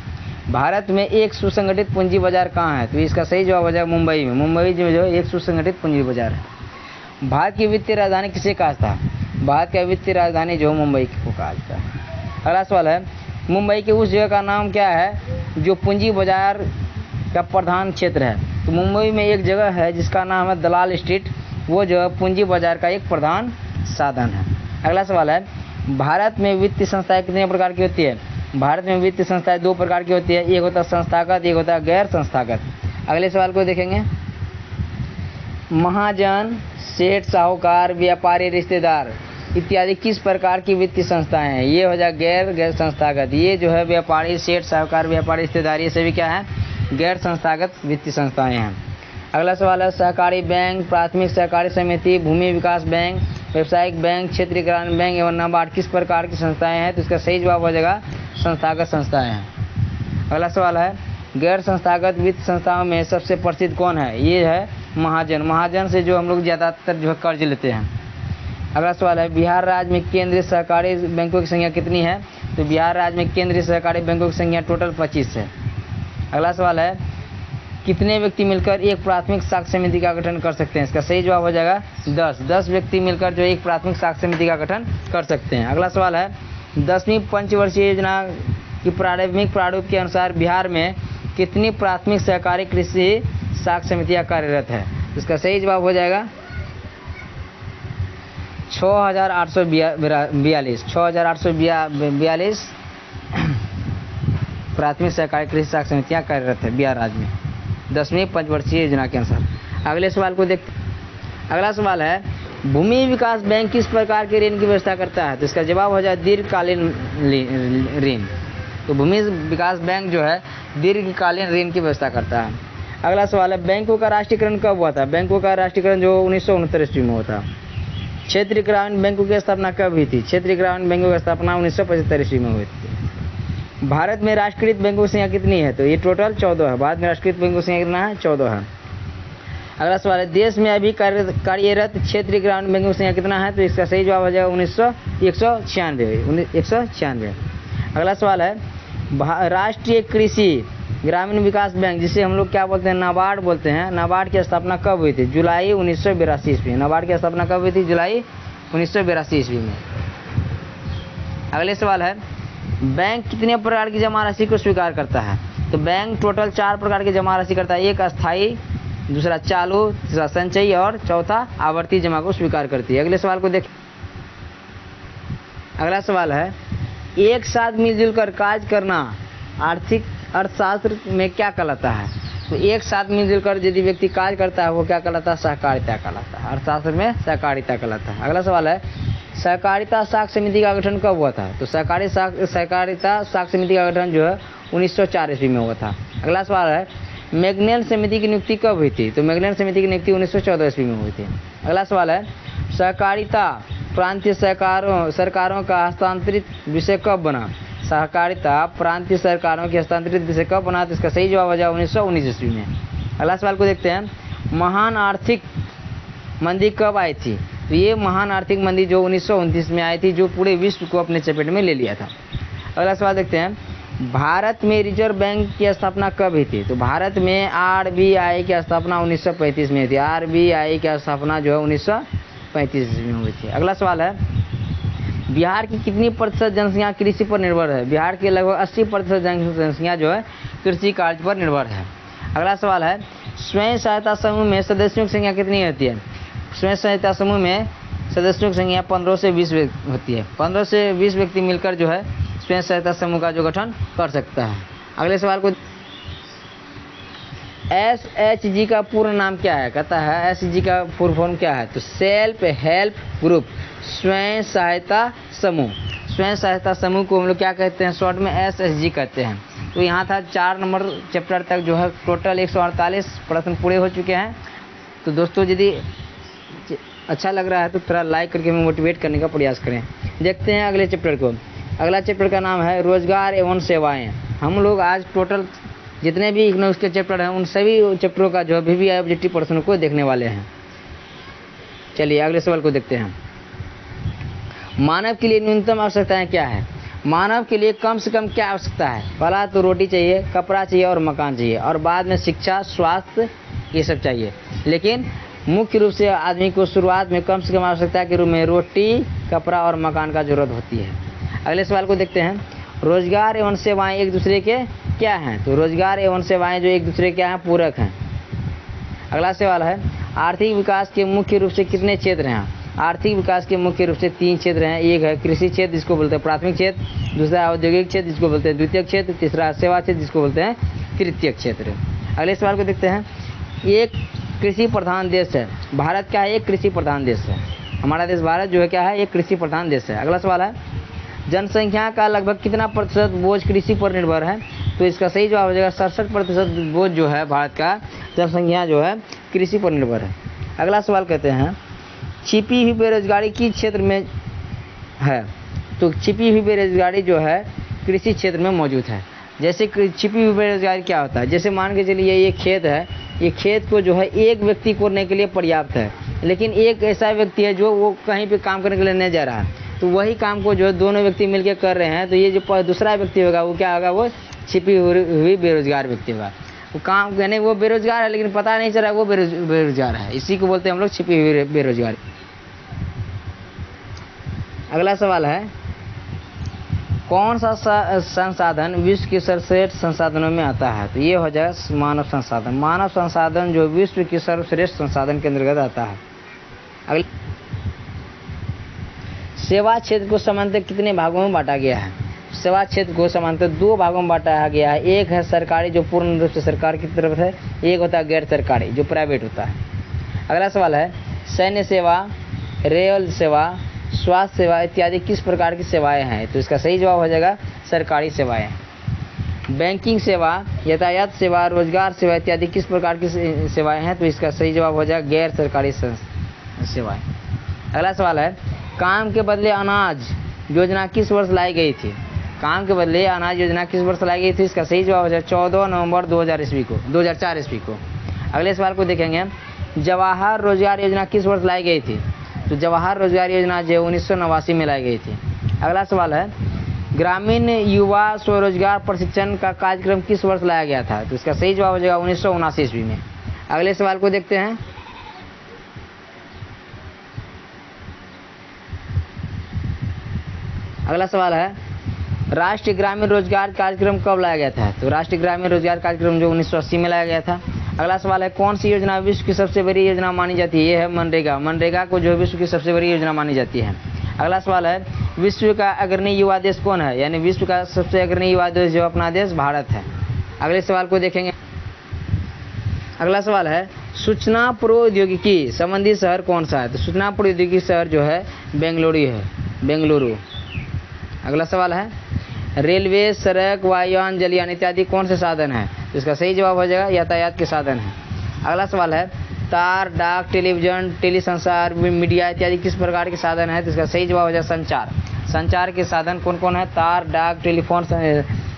भारत में एक सुसंगठित पूंजी बाजार कहाँ है? तो इसका सही जवाब हो जाएगा मुंबई में। मुंबई जो है एक सुसंगठित पूंजी बाजार है। भारत की वित्तीय राजधानी किसे कहा जाता है? भारत का वित्तीय राजधानी जो मुंबई को कहा जाता है। अगला सवाल है, मुंबई के उस जगह का नाम क्या है जो पूंजी बाजार का प्रधान क्षेत्र है? तो मुंबई में एक जगह है जिसका नाम है दलाल स्ट्रीट, वो जो है पूंजी बाजार का एक प्रधान साधन है। अगला सवाल है, भारत में वित्तीय संस्थाएं कितने प्रकार की होती है? भारत में वित्तीय संस्थाएं 2 प्रकार की होती है, एक होता है संस्थागत, एक होता है गैर संस्थागत। अगले सवाल को देखेंगे, महाजन, सेठ, साहूकार, व्यापारी, रिश्तेदार इत्यादि किस प्रकार की वित्तीय संस्थाएं हैं? ये हो जाए गैर संस्थागत। ये जो है व्यापारी, सेठ, साहूकार, व्यापारी, रिश्तेदार, ये सभी क्या है? गैर संस्थागत वित्तीय संस्थाएं हैं। अगला सवाल है, सहकारी बैंक, प्राथमिक सहकारी समिति, भूमि विकास बैंक, व्यावसायिक बैंक, क्षेत्रीय ग्रामीण बैंक एवं नाबार्ड किस प्रकार की संस्थाएं हैं? तो इसका सही जवाब हो जाएगा संस्थागत संस्थाएं हैं। अगला सवाल है, गैर संस्थागत वित्त संस्थाओं में सबसे प्रसिद्ध कौन है? ये है महाजन। महाजन से जो हम लोग ज़्यादातर जो है कर्ज लेते हैं। अगला सवाल है बिहार राज्य में केंद्रीय सहकारी बैंकों की संख्या कितनी है? तो बिहार राज्य में केंद्रीय सहकारी बैंकों की संख्या टोटल 25 है। अगला सवाल है कितने व्यक्ति मिलकर एक प्राथमिक साख समिति का गठन कर सकते हैं? इसका सही जवाब हो जाएगा 10 व्यक्ति मिलकर जो एक प्राथमिक साख समिति का गठन कर सकते हैं। अगला सवाल है 10वीं पंचवर्षीय योजना की प्रारंभिक प्रारूप के अनुसार बिहार में कितनी प्राथमिक सहकारी कृषि साख समितियां कार्यरत है? इसका सही जवाब हो जाएगा 6,842 प्राथमिक सहकारी कृषि साख समितियां कार्यरत है बिहार राज्य में 10वीं पंचवर्षीय योजना के अनुसार। अगले सवाल को देखते। अगला सवाल है भूमि विकास बैंक किस प्रकार के ऋण की व्यवस्था करता है? तो इसका जवाब हो जाए दीर्घकालीन ऋण। तो भूमि विकास बैंक जो है दीर्घकालीन ऋण की व्यवस्था करता है। अगला सवाल है बैंकों का राष्ट्रीयकरण कब हुआ था? बैंकों का राष्ट्रीयकरण जो 1969 ईस्वी में हुआ था। क्षेत्रीय ग्रामीण बैंकों की स्थापना कब हुई थी? क्षेत्रीय ग्रामीण बैंकों की स्थापना 1975 ईस्वी में हुई थी। भारत में राष्ट्रीयकृत बैंकों की संख्या कितनी है? तो ये टोटल 14 है। भारत में राष्ट्रीयकृत बैंकों की संख्या कितना है? 14 है। अगला सवाल है देश में अभी कार्यरत क्षेत्रीय ग्रामीण बैंकों की संख्या कितना है? तो इसका सही जवाब हो जाएगा 196। अगला सवाल है राष्ट्रीय कृषि ग्रामीण विकास बैंक जिसे हम लोग क्या बोलते हैं नाबार्ड बोलते हैं, नाबार्ड की स्थापना कब हुई थी? जुलाई 1982 ईस्वी। नाबार्ड की स्थापना कब हुई थी? जुलाई 1982 ईस्वी में। अगले सवाल है बैंक कितने प्रकार की जमा राशि को स्वीकार करता है? तो बैंक टोटल 4 प्रकार की जमा राशि करता है। एक अस्थायी, दूसरा चालू, तीसरा संचयी और चौथा आवर्ती जमा को स्वीकार करती है। अगले सवाल को देख। अगला सवाल है एक साथ मिलजुल कर कार्य करना आर्थिक अर्थशास्त्र में क्या कहलाता है? तो एक साथ मिलजुल कर यदि व्यक्ति कार्य करता है वो क्या कहलाता है? सहकारिता कहलाता है। अर्थशास्त्र में सहकारिता कहलाता है। अगला सवाल है सहकारिता साख समिति का गठन कब हुआ था? तो सहकारिता साख समिति का गठन जो है 1904 ईस्वी में हुआ था। अगला सवाल है मैग्नियन समिति की नियुक्ति कब हुई थी? तो मैग्नियन समिति की नियुक्ति 1914 ईस्वी में हुई थी। अगला सवाल है सहकारिता प्रांतीय सरकारों का हस्तांतरित विषय कब बना? सहकारिता प्रांतीय सरकारों के हस्तांतरित विषय कब बना? तो इसका सही जवाब हो जाए 1919 ईस्वी में। अगला सवाल को देखते हैं महान आर्थिक मंदी कब आई थी? तो ये महान आर्थिक मंदी जो 1929 में आई थी जो पूरे विश्व को अपने चपेट में ले लिया था। अगला सवाल देखते हैं भारत में रिजर्व बैंक की स्थापना कब हुई थी? तो भारत में आरबीआई की स्थापना 1935 में हुई थी। आरबीआई की स्थापना जो है 1935 में हुई थी। अगला सवाल है बिहार की कितनी प्रतिशत जनसंख्या कृषि पर निर्भर है? बिहार के लगभग 80% जनसंख्या जो है कृषि कार्य पर निर्भर है। अगला सवाल है स्वयं सहायता समूह में सदस्यों की संख्या कितनी होती है? स्वयं सहायता समूह में सदस्यों की संख्या 15 से 20 होती है। 15 से 20 व्यक्ति मिलकर जो है स्वयं सहायता समूह का जो गठन कर सकता है। अगले सवाल को SHG का पूर्ण नाम क्या है? कहता है SHG का फुल फॉर्म क्या है? तो सेल्फ हेल्प ग्रुप, स्वयं सहायता समूह। स्वयं सहायता समूह को हम लोग क्या कहते हैं? शॉर्ट में SHG कहते हैं। तो यहाँ था 4 नंबर चैप्टर तक जो है टोटल 148 प्रश्न पूरे हो चुके हैं। तो दोस्तों यदि अच्छा लग रहा है तो थोड़ा लाइक करके हमें मोटिवेट करने का प्रयास करें। देखते हैं अगले चैप्टर को। अगला चैप्टर का नाम है रोजगार एवं सेवाएं। हम लोग आज टोटल जितने भी इकोनॉमिक्स के चैप्टर हैं उन सभी चैप्टरों का जो VVI ऑब्जेक्टिव प्रश्नों को देखने वाले हैं। चलिए अगले सवाल को देखते हैं। मानव के लिए न्यूनतम आवश्यकताएं क्या है? मानव के लिए कम से कम क्या आवश्यकता है? पहला तो रोटी चाहिए, कपड़ा चाहिए और मकान चाहिए, और बाद में शिक्षा, स्वास्थ्य, ये सब चाहिए। लेकिन मुख्य रूप से आदमी को शुरुआत में कम से कम आवश्यकता के रूप में रोटी, कपड़ा और मकान का जरूरत होती है। अगले सवाल को देखते हैं। रोजगार एवं सेवाएं एक दूसरे के क्या हैं? तो रोजगार एवं सेवाएं जो एक दूसरे के क्या हैं? पूरक हैं। अगला सवाल है आर्थिक विकास के मुख्य रूप से कितने क्षेत्र हैं? आर्थिक विकास के मुख्य रूप से 3 क्षेत्र हैं। एक है कृषि क्षेत्र जिसको बोलते हैं प्राथमिक क्षेत्र, दूसरा औद्योगिक क्षेत्र जिसको बोलते हैं द्वितीयक क्षेत्र, तीसरा सेवा क्षेत्र जिसको बोलते हैं तृतीयक क्षेत्र। अगले सवाल को देखते हैं। एक कृषि प्रधान देश है भारत, क्या है? एक कृषि प्रधान देश है हमारा देश भारत जो है क्या है? एक कृषि प्रधान देश है। अगला सवाल है जनसंख्या का लगभग कितना प्रतिशत बोझ कृषि पर निर्भर है? तो इसका सही जवाब हो जाएगा 67% बोझ जो है भारत का जनसंख्या जो है कृषि पर निर्भर है। अगला सवाल कहते हैं छिपी हुई बेरोजगारी किस क्षेत्र में है? तो छिपी हुई बेरोजगारी जो है कृषि क्षेत्र में मौजूद है। जैसे छिपी हुई बेरोजगारी क्या होता है? जैसे मान के चलिए ये खेत है, ये खेत को जो है एक व्यक्ति करने के लिए पर्याप्त है, लेकिन एक ऐसा व्यक्ति है जो वो कहीं पे काम करने के लिए नहीं जा रहा है, तो वही काम को जो दोनों व्यक्ति मिलकर कर रहे हैं, तो ये जो दूसरा व्यक्ति होगा वो क्या होगा, वो छिपी हुई बेरोजगार व्यक्ति होगा। वो काम यानी वो बेरोजगार है लेकिन पता नहीं चल रहा वो बेरोजगार है, इसी को बोलते हैं हम लोग छिपी हुई बेरोजगारी। अगला सवाल है, कौन सा संसाधन विश्व के सर्वश्रेष्ठ संसाधनों में आता है? तो ये हो जाएगा मानव संसाधन। मानव संसाधन जो विश्व के सर्वश्रेष्ठ संसाधन के अंतर्गत आता है। अगले, सेवा क्षेत्र को सामान्यतः कितने भागों में बांटा गया है? सेवा क्षेत्र को सामान्यतः 2 भागों में बांटा गया है। एक है सरकारी जो पूर्ण रूप से सरकार की तरफ है, एक होता है गैर सरकारी जो प्राइवेट होता है। अगला सवाल है, सैन्य सेवा, रेल सेवा, स्वास्थ्य सेवा इत्यादि किस प्रकार की सेवाएं हैं? तो इसका सही जवाब हो जाएगा सरकारी सेवाएं। बैंकिंग सेवा, यातायात सेवा, रोजगार सेवा इत्यादि किस प्रकार की सेवाएं हैं? तो इसका सही जवाब हो जाएगा गैर सरकारी सेवाएं। अगला सवाल है, काम के बदले अनाज योजना किस वर्ष लाई गई थी? काम के बदले अनाज योजना किस वर्ष लाई गई थी? इसका सही जवाब हो जाएगा 14 नवंबर 2004 ईस्वी को। अगले सवाल को देखेंगे, जवाहर रोजगार योजना किस वर्ष लाई गई थी? तो जवाहर रोजगार योजना जो 1989 में लाई गई थी। अगला सवाल है, ग्रामीण युवा स्वरोजगार प्रशिक्षण का कार्यक्रम किस वर्ष लाया गया था? तो इसका सही जवाब हो जाएगा 1979 ईस्वी में। अगले सवाल को देखते हैं, अगला सवाल है, राष्ट्रीय ग्रामीण रोजगार कार्यक्रम कब लाया गया था? तो राष्ट्रीय ग्रामीण रोजगार कार्यक्रम जो 1980 में लाया गया था। अगला सवाल है, कौन सी योजना विश्व की सबसे बड़ी योजना मानी जाती है? ये है मनरेगा। मनरेगा को जो विश्व की सबसे बड़ी योजना मानी जाती है। अगला सवाल है, विश्व का अग्रणी युवा देश कौन है? यानी विश्व का सबसे अग्रणी युवा देश जो अपना देश भारत है। अगले सवाल को देखेंगे, अगला सवाल है, सूचना प्रौद्योगिकी संबंधी शहर कौन सा है? तो सूचना प्रौद्योगिकी शहर जो है बेंगलुरु है, बेंगलुरु। अगला सवाल है, रेलवे, सड़क, वायुयान, जलयान इत्यादि कौन से साधन है? तो इसका सही जवाब हो जाएगा यातायात के साधन है। अगला सवाल है, तार, डाक, टेलीविजन, टेलीसंचार, मीडिया इत्यादि किस प्रकार के साधन है? तो इसका सही जवाब हो जाएगा संचार। संचार के साधन कौन कौन है? तार, डाक, टेलीफोन,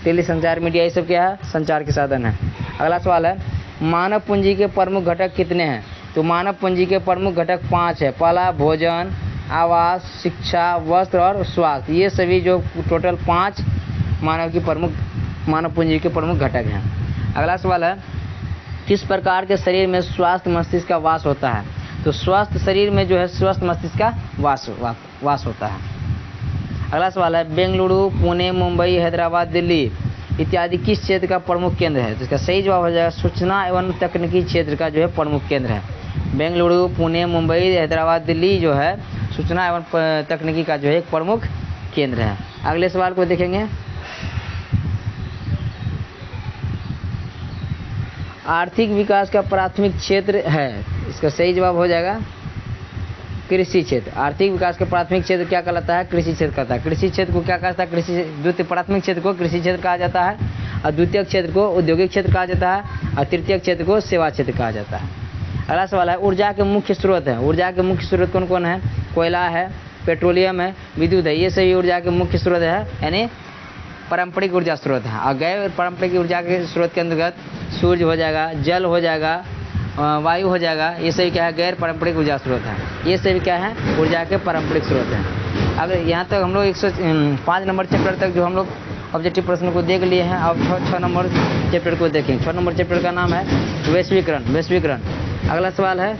टेलीसंचार, मीडिया, ये सब क्या है? संचार के साधन है। अगला सवाल है, मानव पूंजी के प्रमुख घटक कितने हैं? तो मानव पूंजी के प्रमुख घटक 5 है। पहला भोजन, आवास, शिक्षा, वस्त्र और स्वास्थ्य, ये सभी जो टोटल 5 मानव पूंजी के प्रमुख घटक हैं। अगला सवाल है, किस प्रकार के शरीर में स्वस्थ मस्तिष्क का वास होता है? तो स्वस्थ शरीर में जो है स्वस्थ मस्तिष्क का वास होता है। अगला सवाल है, बेंगलुरु, पुणे, मुंबई, हैदराबाद, दिल्ली इत्यादि किस क्षेत्र का प्रमुख केंद्र है? तो इसका सही जवाब हो जाएगा सूचना एवं तकनीकी क्षेत्र का जो है प्रमुख केंद्र है। बेंगलुरु, पुणे, मुंबई, हैदराबाद, दिल्ली जो है सूचना एवं तकनीकी का जो है एक प्रमुख केंद्र है। अगले सवाल को देखेंगे, आर्थिक विकास का प्राथमिक क्षेत्र है? इसका सही जवाब हो जाएगा कृषि क्षेत्र। आर्थिक विकास का प्राथमिक क्षेत्र क्या कहलाता है? कृषि क्षेत्र कहता है। कृषि क्षेत्र को क्या कहता है? द्वितीय प्राथमिक क्षेत्र को कृषि क्षेत्र कहा जाता है, और द्वितीय क्षेत्र को औद्योगिक क्षेत्र कहा जाता है, और तृतीय क्षेत्र को सेवा क्षेत्र कहा जाता है। अगला सवाल है, ऊर्जा के मुख्य स्रोत है। ऊर्जा के मुख्य स्रोत कौन कौन है? कोयला है, पेट्रोलियम है, विद्युत है, ये सभी ऊर्जा के मुख्य स्रोत है, यानी पारंपरिक ऊर्जा स्रोत है। और गैर पारंपरिक ऊर्जा के स्रोत के अंतर्गत सूर्य हो जाएगा, जल हो जाएगा, वायु हो जाएगा, ये सभी क्या है? गैर पारंपरिक ऊर्जा स्रोत है। ये सभी क्या है? ऊर्जा के पारंपरिक स्रोत हैं। अब यहाँ तक हम लोग 105 नंबर चैप्टर तक जो हम लोग ऑब्जेक्टिव प्रश्न को देख लिए हैं। अब 6 नंबर चैप्टर को देखेंगे। 6 नंबर चैप्टर का नाम है वैश्वीकरण। वैश्वीकरण। अगला सवाल है,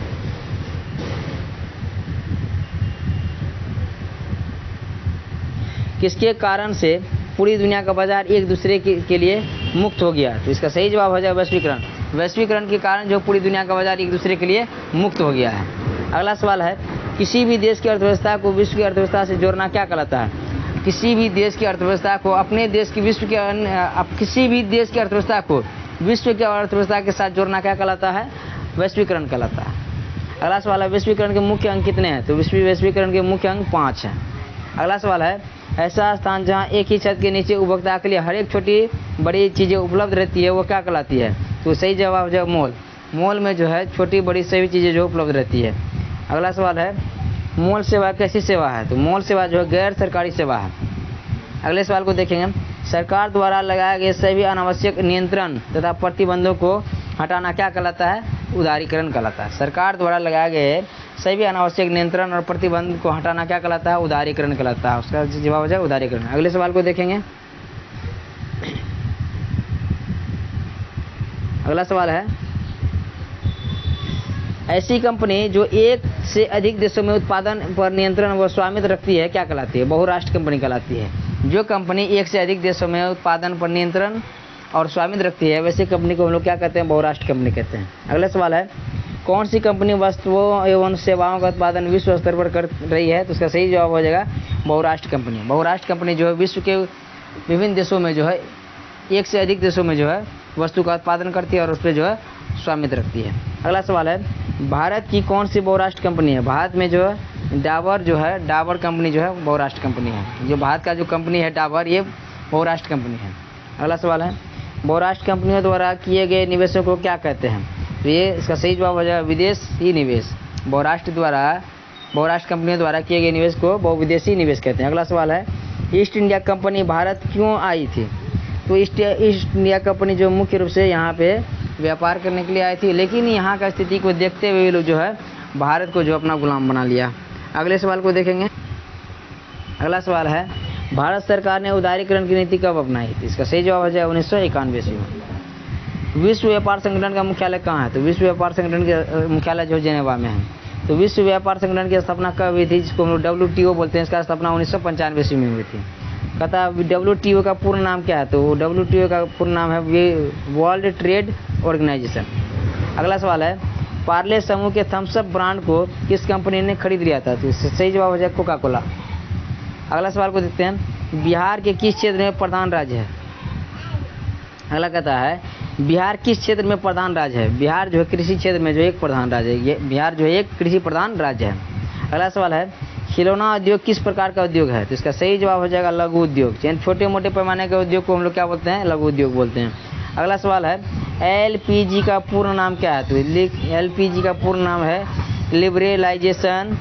किसके कारण से पूरी दुनिया का बाजार एक दूसरे के लिए मुक्त हो गया? तो इसका सही जवाब हो जाएगा वैश्वीकरण। वैश्वीकरण के कारण जो पूरी दुनिया का बाजार एक दूसरे के लिए मुक्त हो गया है। अगला सवाल है, किसी भी देश की अर्थव्यवस्था को विश्व की अर्थव्यवस्था से जोड़ना क्या कहलाता है? किसी भी देश की अर्थव्यवस्था को अपने देश की किसी भी देश की अर्थव्यवस्था को विश्व की अर्थव्यवस्था के साथ जोड़ना क्या कहलाता है? वैश्वीकरण कहलाता है। अगला सवाल है, वैश्वीकरण के मुख्य अंक कितने हैं? तो वैश्वीकरण के मुख्य अंक 5 हैं। अगला सवाल है, ऐसा स्थान जहां एक ही छत के नीचे उपभोक्ता के लिए हर एक छोटी बड़ी चीज़ें उपलब्ध रहती है वो क्या कहलाती है? तो सही जवाब जो मॉल। मॉल में जो है छोटी बड़ी सभी चीज़ें जो उपलब्ध रहती है। अगला सवाल है, मॉल सेवा कैसी सेवा है? तो मॉल सेवा जो है गैर सरकारी सेवा है। अगले सवाल को देखेंगे, सरकार द्वारा लगाए गए सभी अनावश्यक नियंत्रण तथा प्रतिबंधों को हटाना क्या कहलाता है? उदारीकरण कहलाता है। सरकार द्वारा लगाए गए सभी अनावश्यक नियंत्रण और प्रतिबंध को हटाना क्या कहलाता है? उदारीकरण कहलाता है। उसका जवाब हो जाए उदारीकरण। अगले सवाल को देखेंगे। अगला सवाल है, ऐसी कंपनी जो एक से अधिक देशों में उत्पादन पर नियंत्रण व स्वामित्व रखती है क्या कहलाती है? बहुराष्ट्र कंपनी कहलाती है। जो कंपनी एक से अधिक देशों में उत्पादन पर नियंत्रण और स्वामित्व रखती है वैसी कंपनी को हम लोग क्या कहते हैं? बहुराष्ट्र कंपनी कहते हैं। अगला सवाल है, कौन सी कंपनी वस्तुओं एवं सेवाओं का उत्पादन विश्व स्तर पर कर रही है? तो उसका सही जवाब हो जाएगा बहुराष्ट्र कंपनी। बहुराष्ट्र कंपनी जो है विश्व के विभिन्न देशों में जो है, एक से अधिक देशों में जो है वस्तु का उत्पादन करती है और उस पर जो है स्वामित्व रखती है। अगला सवाल है, भारत की कौन सी बहुराष्ट्र कंपनी है? भारत में जो है डाबर जो है, डाबर कंपनी जो है बहुराष्ट्र कंपनी है। जो भारत का जो कंपनी है डाबर, ये बहुराष्ट्र कंपनी है। अगला सवाल है, बहुराष्ट्र कंपनियों द्वारा किए गए निवेशों को क्या कहते हैं? तो ये इसका सही जवाब हो जाएगा विदेशी निवेश। बहुराष्ट्र कंपनियों द्वारा किए गए निवेश को विदेशी निवेश कहते हैं। अगला सवाल है, ईस्ट इंडिया कंपनी भारत क्यों आई थी? तो ईस्ट इंडिया कंपनी जो मुख्य रूप से यहाँ पे व्यापार करने के लिए आई थी, लेकिन यहाँ का स्थिति को देखते हुए लोग जो है भारत को जो अपना गुलाम बना लिया। अगले सवाल को देखेंगे। अगला सवाल है, भारत सरकार ने उदारीकरण की नीति कब अपनाई थी? इसका सही जवाब हो जाए 1991 ईस्वी में। विश्व व्यापार संगठन का मुख्यालय कहाँ है? तो विश्व व्यापार संगठन के मुख्यालय जो जेनेवा में है। तो विश्व व्यापार संगठन की स्थापना कब हुई थी, जिसको हम लोग WTO बोलते हैं? इसका स्थापना 1995 ईस्वी में हुई थी। कहता WTO का पूर्ण नाम क्या है? तो WTO का पूर्ण नाम है वर्ल्ड ट्रेड ऑर्गेनाइजेशन। अगला सवाल है, पार्ले समूह के थम्स अप ब्रांड को किस कंपनी ने खरीद लिया था? तो इससे सही जवाब हो जाए कोका कोला। अगला सवाल को देखते हैं, बिहार के किस क्षेत्र में प्रधान राज्य है? अगला कहता है, बिहार किस क्षेत्र में प्रधान राज्य है? बिहार जो है कृषि क्षेत्र में जो एक प्रधान राज्य है। ये बिहार जो है एक कृषि प्रधान राज्य है। अगला सवाल है, खिलौना उद्योग किस प्रकार का उद्योग है? तो इसका सही जवाब हो जाएगा लघु उद्योग। यानी छोटे मोटे पैमाने के उद्योग को हम लोग क्या बोलते हैं? लघु उद्योग बोलते हैं। अगला सवाल है, LPG का पूर्ण नाम क्या है? तो LPG का पूर्ण नाम है लिबरलाइजेशन,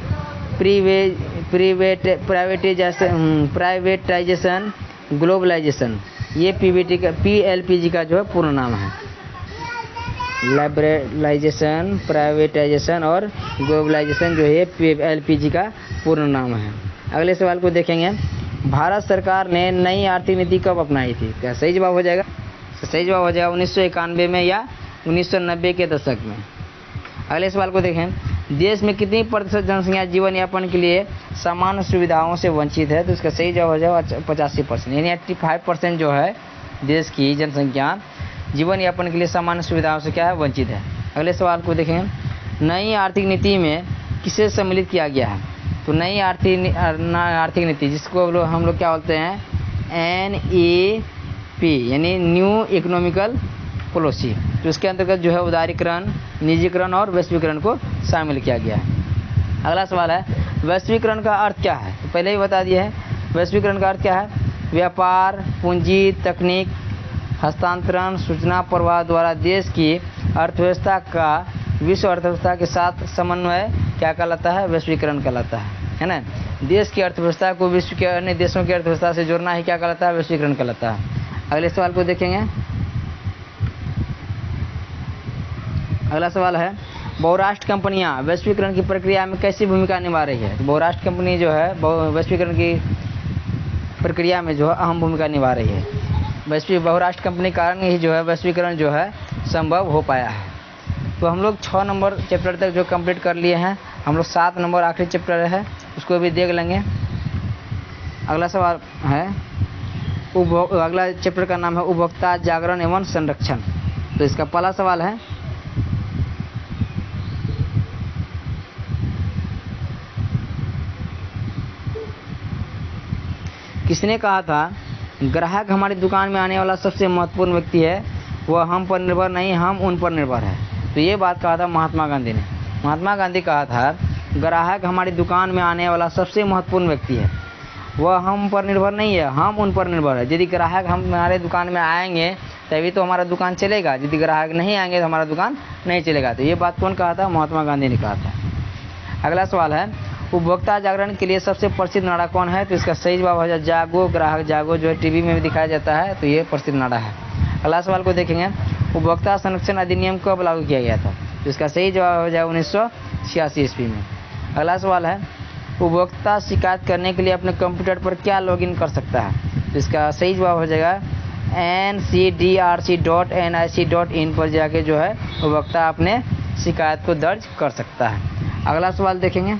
प्राइवेटाइजेशन, ग्लोबलाइजेशन। ये PLPG का जो है पूर्ण नाम है। लिबरलाइजेशन, प्राइवेटाइजेशन और ग्लोबलाइजेशन जो है LPG का पूर्ण नाम है। अगले सवाल को देखेंगे, भारत सरकार ने नई आर्थिक नीति कब अपनाई थी? क्या सही जवाब हो जाएगा? सही जवाब हो जाएगा 1991 में या 1990 के दशक में। अगले सवाल को देखें, देश में कितनी प्रतिशत जनसंख्या जीवन यापन के लिए सामान्य सुविधाओं से वंचित है? तो इसका सही जवाब हो जाएगा 85%। यानी 85% जो है देश की जनसंख्या जीवन यापन के लिए सामान्य सुविधाओं से क्या है? वंचित है। अगले सवाल को देखें, नई आर्थिक नीति में किसे सम्मिलित किया गया है? तो नई आर्थिक नीति जिसको हम लोग क्या बोलते हैं? NEP यानी न्यू इकोनॉमिकल पॉलिसी। तो इसके अंतर्गत जो है उदारीकरण, निजीकरण और वैश्वीकरण को शामिल किया गया है। अगला सवाल है, वैश्वीकरण का अर्थ क्या है? तो पहले ही बता दिया है। वैश्वीकरण का अर्थ क्या है? व्यापार, पूंजी, तकनीक, हस्तांतरण, सूचना प्रवाह द्वारा देश की अर्थव्यवस्था का विश्व अर्थव्यवस्था के साथ समन्वय क्या कहलाता है? वैश्वीकरण कहलाता है ना। देश की अर्थव्यवस्था को विश्व के अन्य देशों की अर्थव्यवस्था से जोड़ना ही क्या कहलाता है? वैश्वीकरण कहलाता है। अगले सवाल को देखेंगे। अगला सवाल है, बहुराष्ट्र कंपनियां वैश्वीकरण की प्रक्रिया में कैसी भूमिका निभा रही है? तो बहुराष्ट्र कंपनी जो है वैश्वीकरण की प्रक्रिया में जो है अहम भूमिका निभा रही है। बहुराष्ट्र कंपनी कारण ही जो है वैश्वीकरण जो है संभव हो पाया है। तो हम लोग 6 नंबर चैप्टर तक जो कंप्लीट कर लिए हैं। हम लोग 7 नंबर आखिरी चैप्टर है उसको भी देख लेंगे। अगला सवाल है, अगला चैप्टर का नाम है उपभोक्ता जागरण एवं संरक्षण। तो इसका पहला सवाल है, किसने कहा था ग्राहक हमारी दुकान में आने वाला सबसे महत्वपूर्ण व्यक्ति है, वह हम पर निर्भर नहीं हम उन पर निर्भर है? तो ये बात कहा था महात्मा गांधी ने। महात्मा गांधी कहा था ग्राहक हमारी दुकान में आने वाला सबसे महत्वपूर्ण व्यक्ति है, वह हम पर निर्भर नहीं है हम उन पर निर्भर है। यदि ग्राहक हमारे दुकान में आएंगे तभी तो हमारा दुकान चलेगा, यदि ग्राहक नहीं आएंगे तो हमारा दुकान नहीं चलेगा। तो ये बात कौन कहा था? महात्मा गांधी ने कहा था। अगला सवाल है, उपभोक्ता जागरण के लिए सबसे प्रसिद्ध नारा कौन है? तो इसका सही जवाब हो जाए जागो ग्राहक जागो, जो टीवी में भी दिखाया जाता है। तो ये प्रसिद्ध नारा है। अगला सवाल को देखेंगे, उपभोक्ता संरक्षण अधिनियम कब लागू किया गया था? तो इसका सही जवाब हो जाए 1986 ईस्वी में। अगला सवाल है, उपभोक्ता शिकायत करने के लिए अपने कंप्यूटर पर क्या लॉगिन कर सकता है? तो इसका सही जवाब हो जाएगा ncdrc.nic.in पर जाके जो है उपभोक्ता अपने शिकायत को दर्ज कर सकता है। अगला सवाल देखेंगे,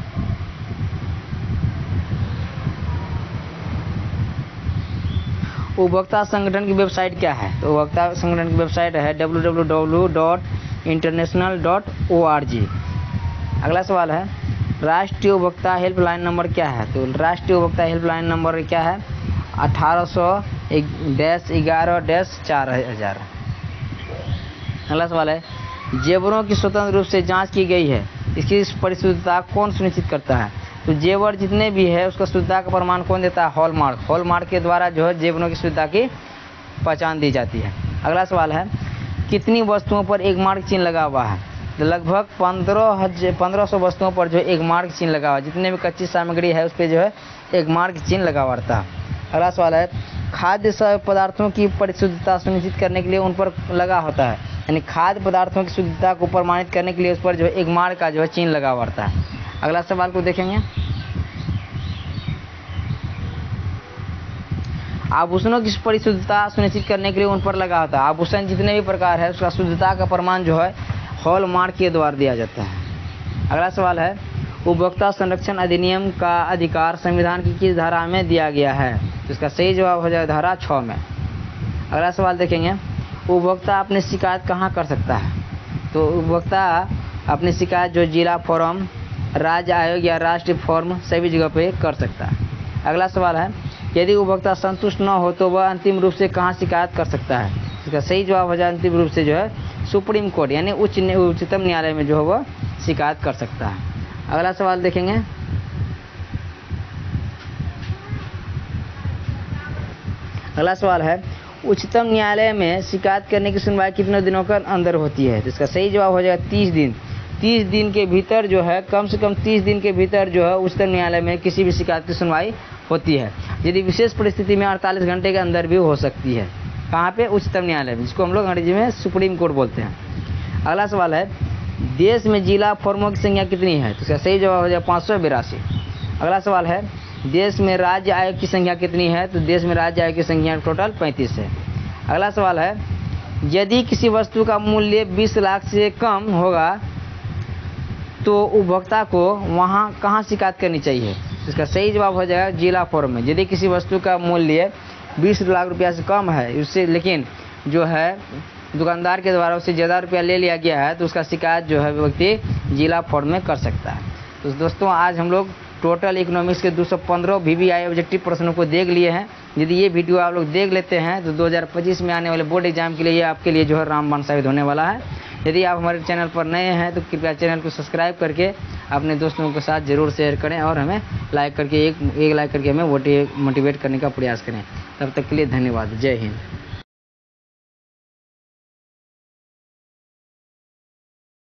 उपभोक्ता संगठन की वेबसाइट क्या है? तो उपभोक्ता संगठन की वेबसाइट है www.international.org। अगला सवाल है, राष्ट्रीय उपभोक्ता हेल्पलाइन नंबर क्या है? तो राष्ट्रीय उपभोक्ता हेल्पलाइन नंबर क्या है? 1800-11-4000। अगला सवाल है, जेवरों की स्वतंत्र रूप से जांच की गई है, इसकी परिशुद्धता कौन सुनिश्चित करता है? तो जेवर जितने भी है उसका शुद्धता का प्रमाण कौन देता है? हॉलमार्क। हॉलमार्क के द्वारा जो है जेवरों की शुद्धता की पहचान दी जाती है। अगला सवाल है, कितनी वस्तुओं पर एक मार्क चिन्ह लगा हुआ है? तो लगभग 1500 वस्तुओं पर जो एक मार्क चिन्ह लगा हुआ है। जितने भी कच्ची सामग्री है उस पर जो है एक मार्क चिन्ह लगा हुआ रहता है। अगला सवाल है, खाद्य पदार्थों की परिशुद्धता सुनिश्चित करने के लिए उन पर लगा होता है, यानी खाद्य पदार्थों की शुद्धता को प्रमाणित करने के लिए उस पर जो एक मार्क का जो है चिन्ह लगा हुआ रहता है। अगला सवाल को देखेंगे, आभूषणों की परिशुद्धता सुनिश्चित करने के लिए उन पर लगा होता है। आभूषण जितने भी प्रकार है उसका शुद्धता का प्रमाण जो है हॉलमार्क के द्वारा दिया जाता है। अगला सवाल है, उपभोक्ता संरक्षण अधिनियम का अधिकार संविधान की किस धारा में दिया गया है? तो इसका सही जवाब हो जाएगा धारा 6 में। अगला सवाल देखेंगे, उपभोक्ता अपनी शिकायत कहाँ कर सकता है? तो उपभोक्ता अपनी शिकायत जो जिला फोरम, राज्य आयोग या राष्ट्रीय फोरम सभी जगह पे कर सकता है। अगला सवाल है, यदि उपभोक्ता संतुष्ट न हो तो वह अंतिम रूप से कहाँ शिकायत कर सकता है? इसका सही जवाब हो जाए अंतिम रूप से जो है सुप्रीम कोर्ट यानी उच्चतम न्यायालय में जो है वह शिकायत कर सकता है। अगला सवाल देखेंगे, अगला सवाल है, उच्चतम न्यायालय में शिकायत करने की सुनवाई कितने दिनों के अंदर होती है? तो इसका सही जवाब हो जाएगा 30 दिन। 30 दिन के भीतर जो है कम से कम 30 दिन के भीतर जो है उच्चतम न्यायालय में किसी भी शिकायत की सुनवाई होती है। यदि विशेष परिस्थिति में 48 घंटे के अंदर भी हो सकती है। कहाँ पे? उच्चतम न्यायालय में, जिसको हम लोग अंग्रेजी में सुप्रीम कोर्ट बोलते हैं। अगला सवाल है, देश में जिला फोरमों की संख्या कितनी है? तो इसका सही जवाब हो जाएगा 582। अगला सवाल है, देश में राज्य आयोग की संख्या कितनी है? तो देश में राज्य आयोग की संख्या टोटल 35 है। अगला सवाल है, यदि किसी वस्तु का मूल्य 20 लाख से कम होगा तो उपभोक्ता को वहाँ कहाँ शिकायत करनी चाहिए? इसका सही जवाब हो जाएगा जिला फोरम में। यदि किसी वस्तु का मूल्य 20 लाख रुपया से कम है उससे, लेकिन जो है दुकानदार के द्वारा उससे ज़्यादा रुपया ले लिया गया है तो उसका शिकायत जो है व्यक्ति जिला फोरम में कर सकता है। तो दोस्तों आज हम लोग टोटल इकोनॉमिक्स के 215 VVI ऑब्जेक्टिव प्रश्नों को देख लिए हैं। यदि ये वीडियो आप लोग देख लेते हैं तो 2025 में आने वाले बोर्ड एग्जाम के लिए ये आपके लिए जो है रामबाण साबित होने वाला है। यदि आप हमारे चैनल पर नए हैं तो कृपया चैनल को सब्सक्राइब करके अपने दोस्तों के साथ ज़रूर शेयर करें और हमें लाइक करके एक लाइक करके हमें मोटिवेट करने का प्रयास करें। तब तक के लिए धन्यवाद। जय हिंद।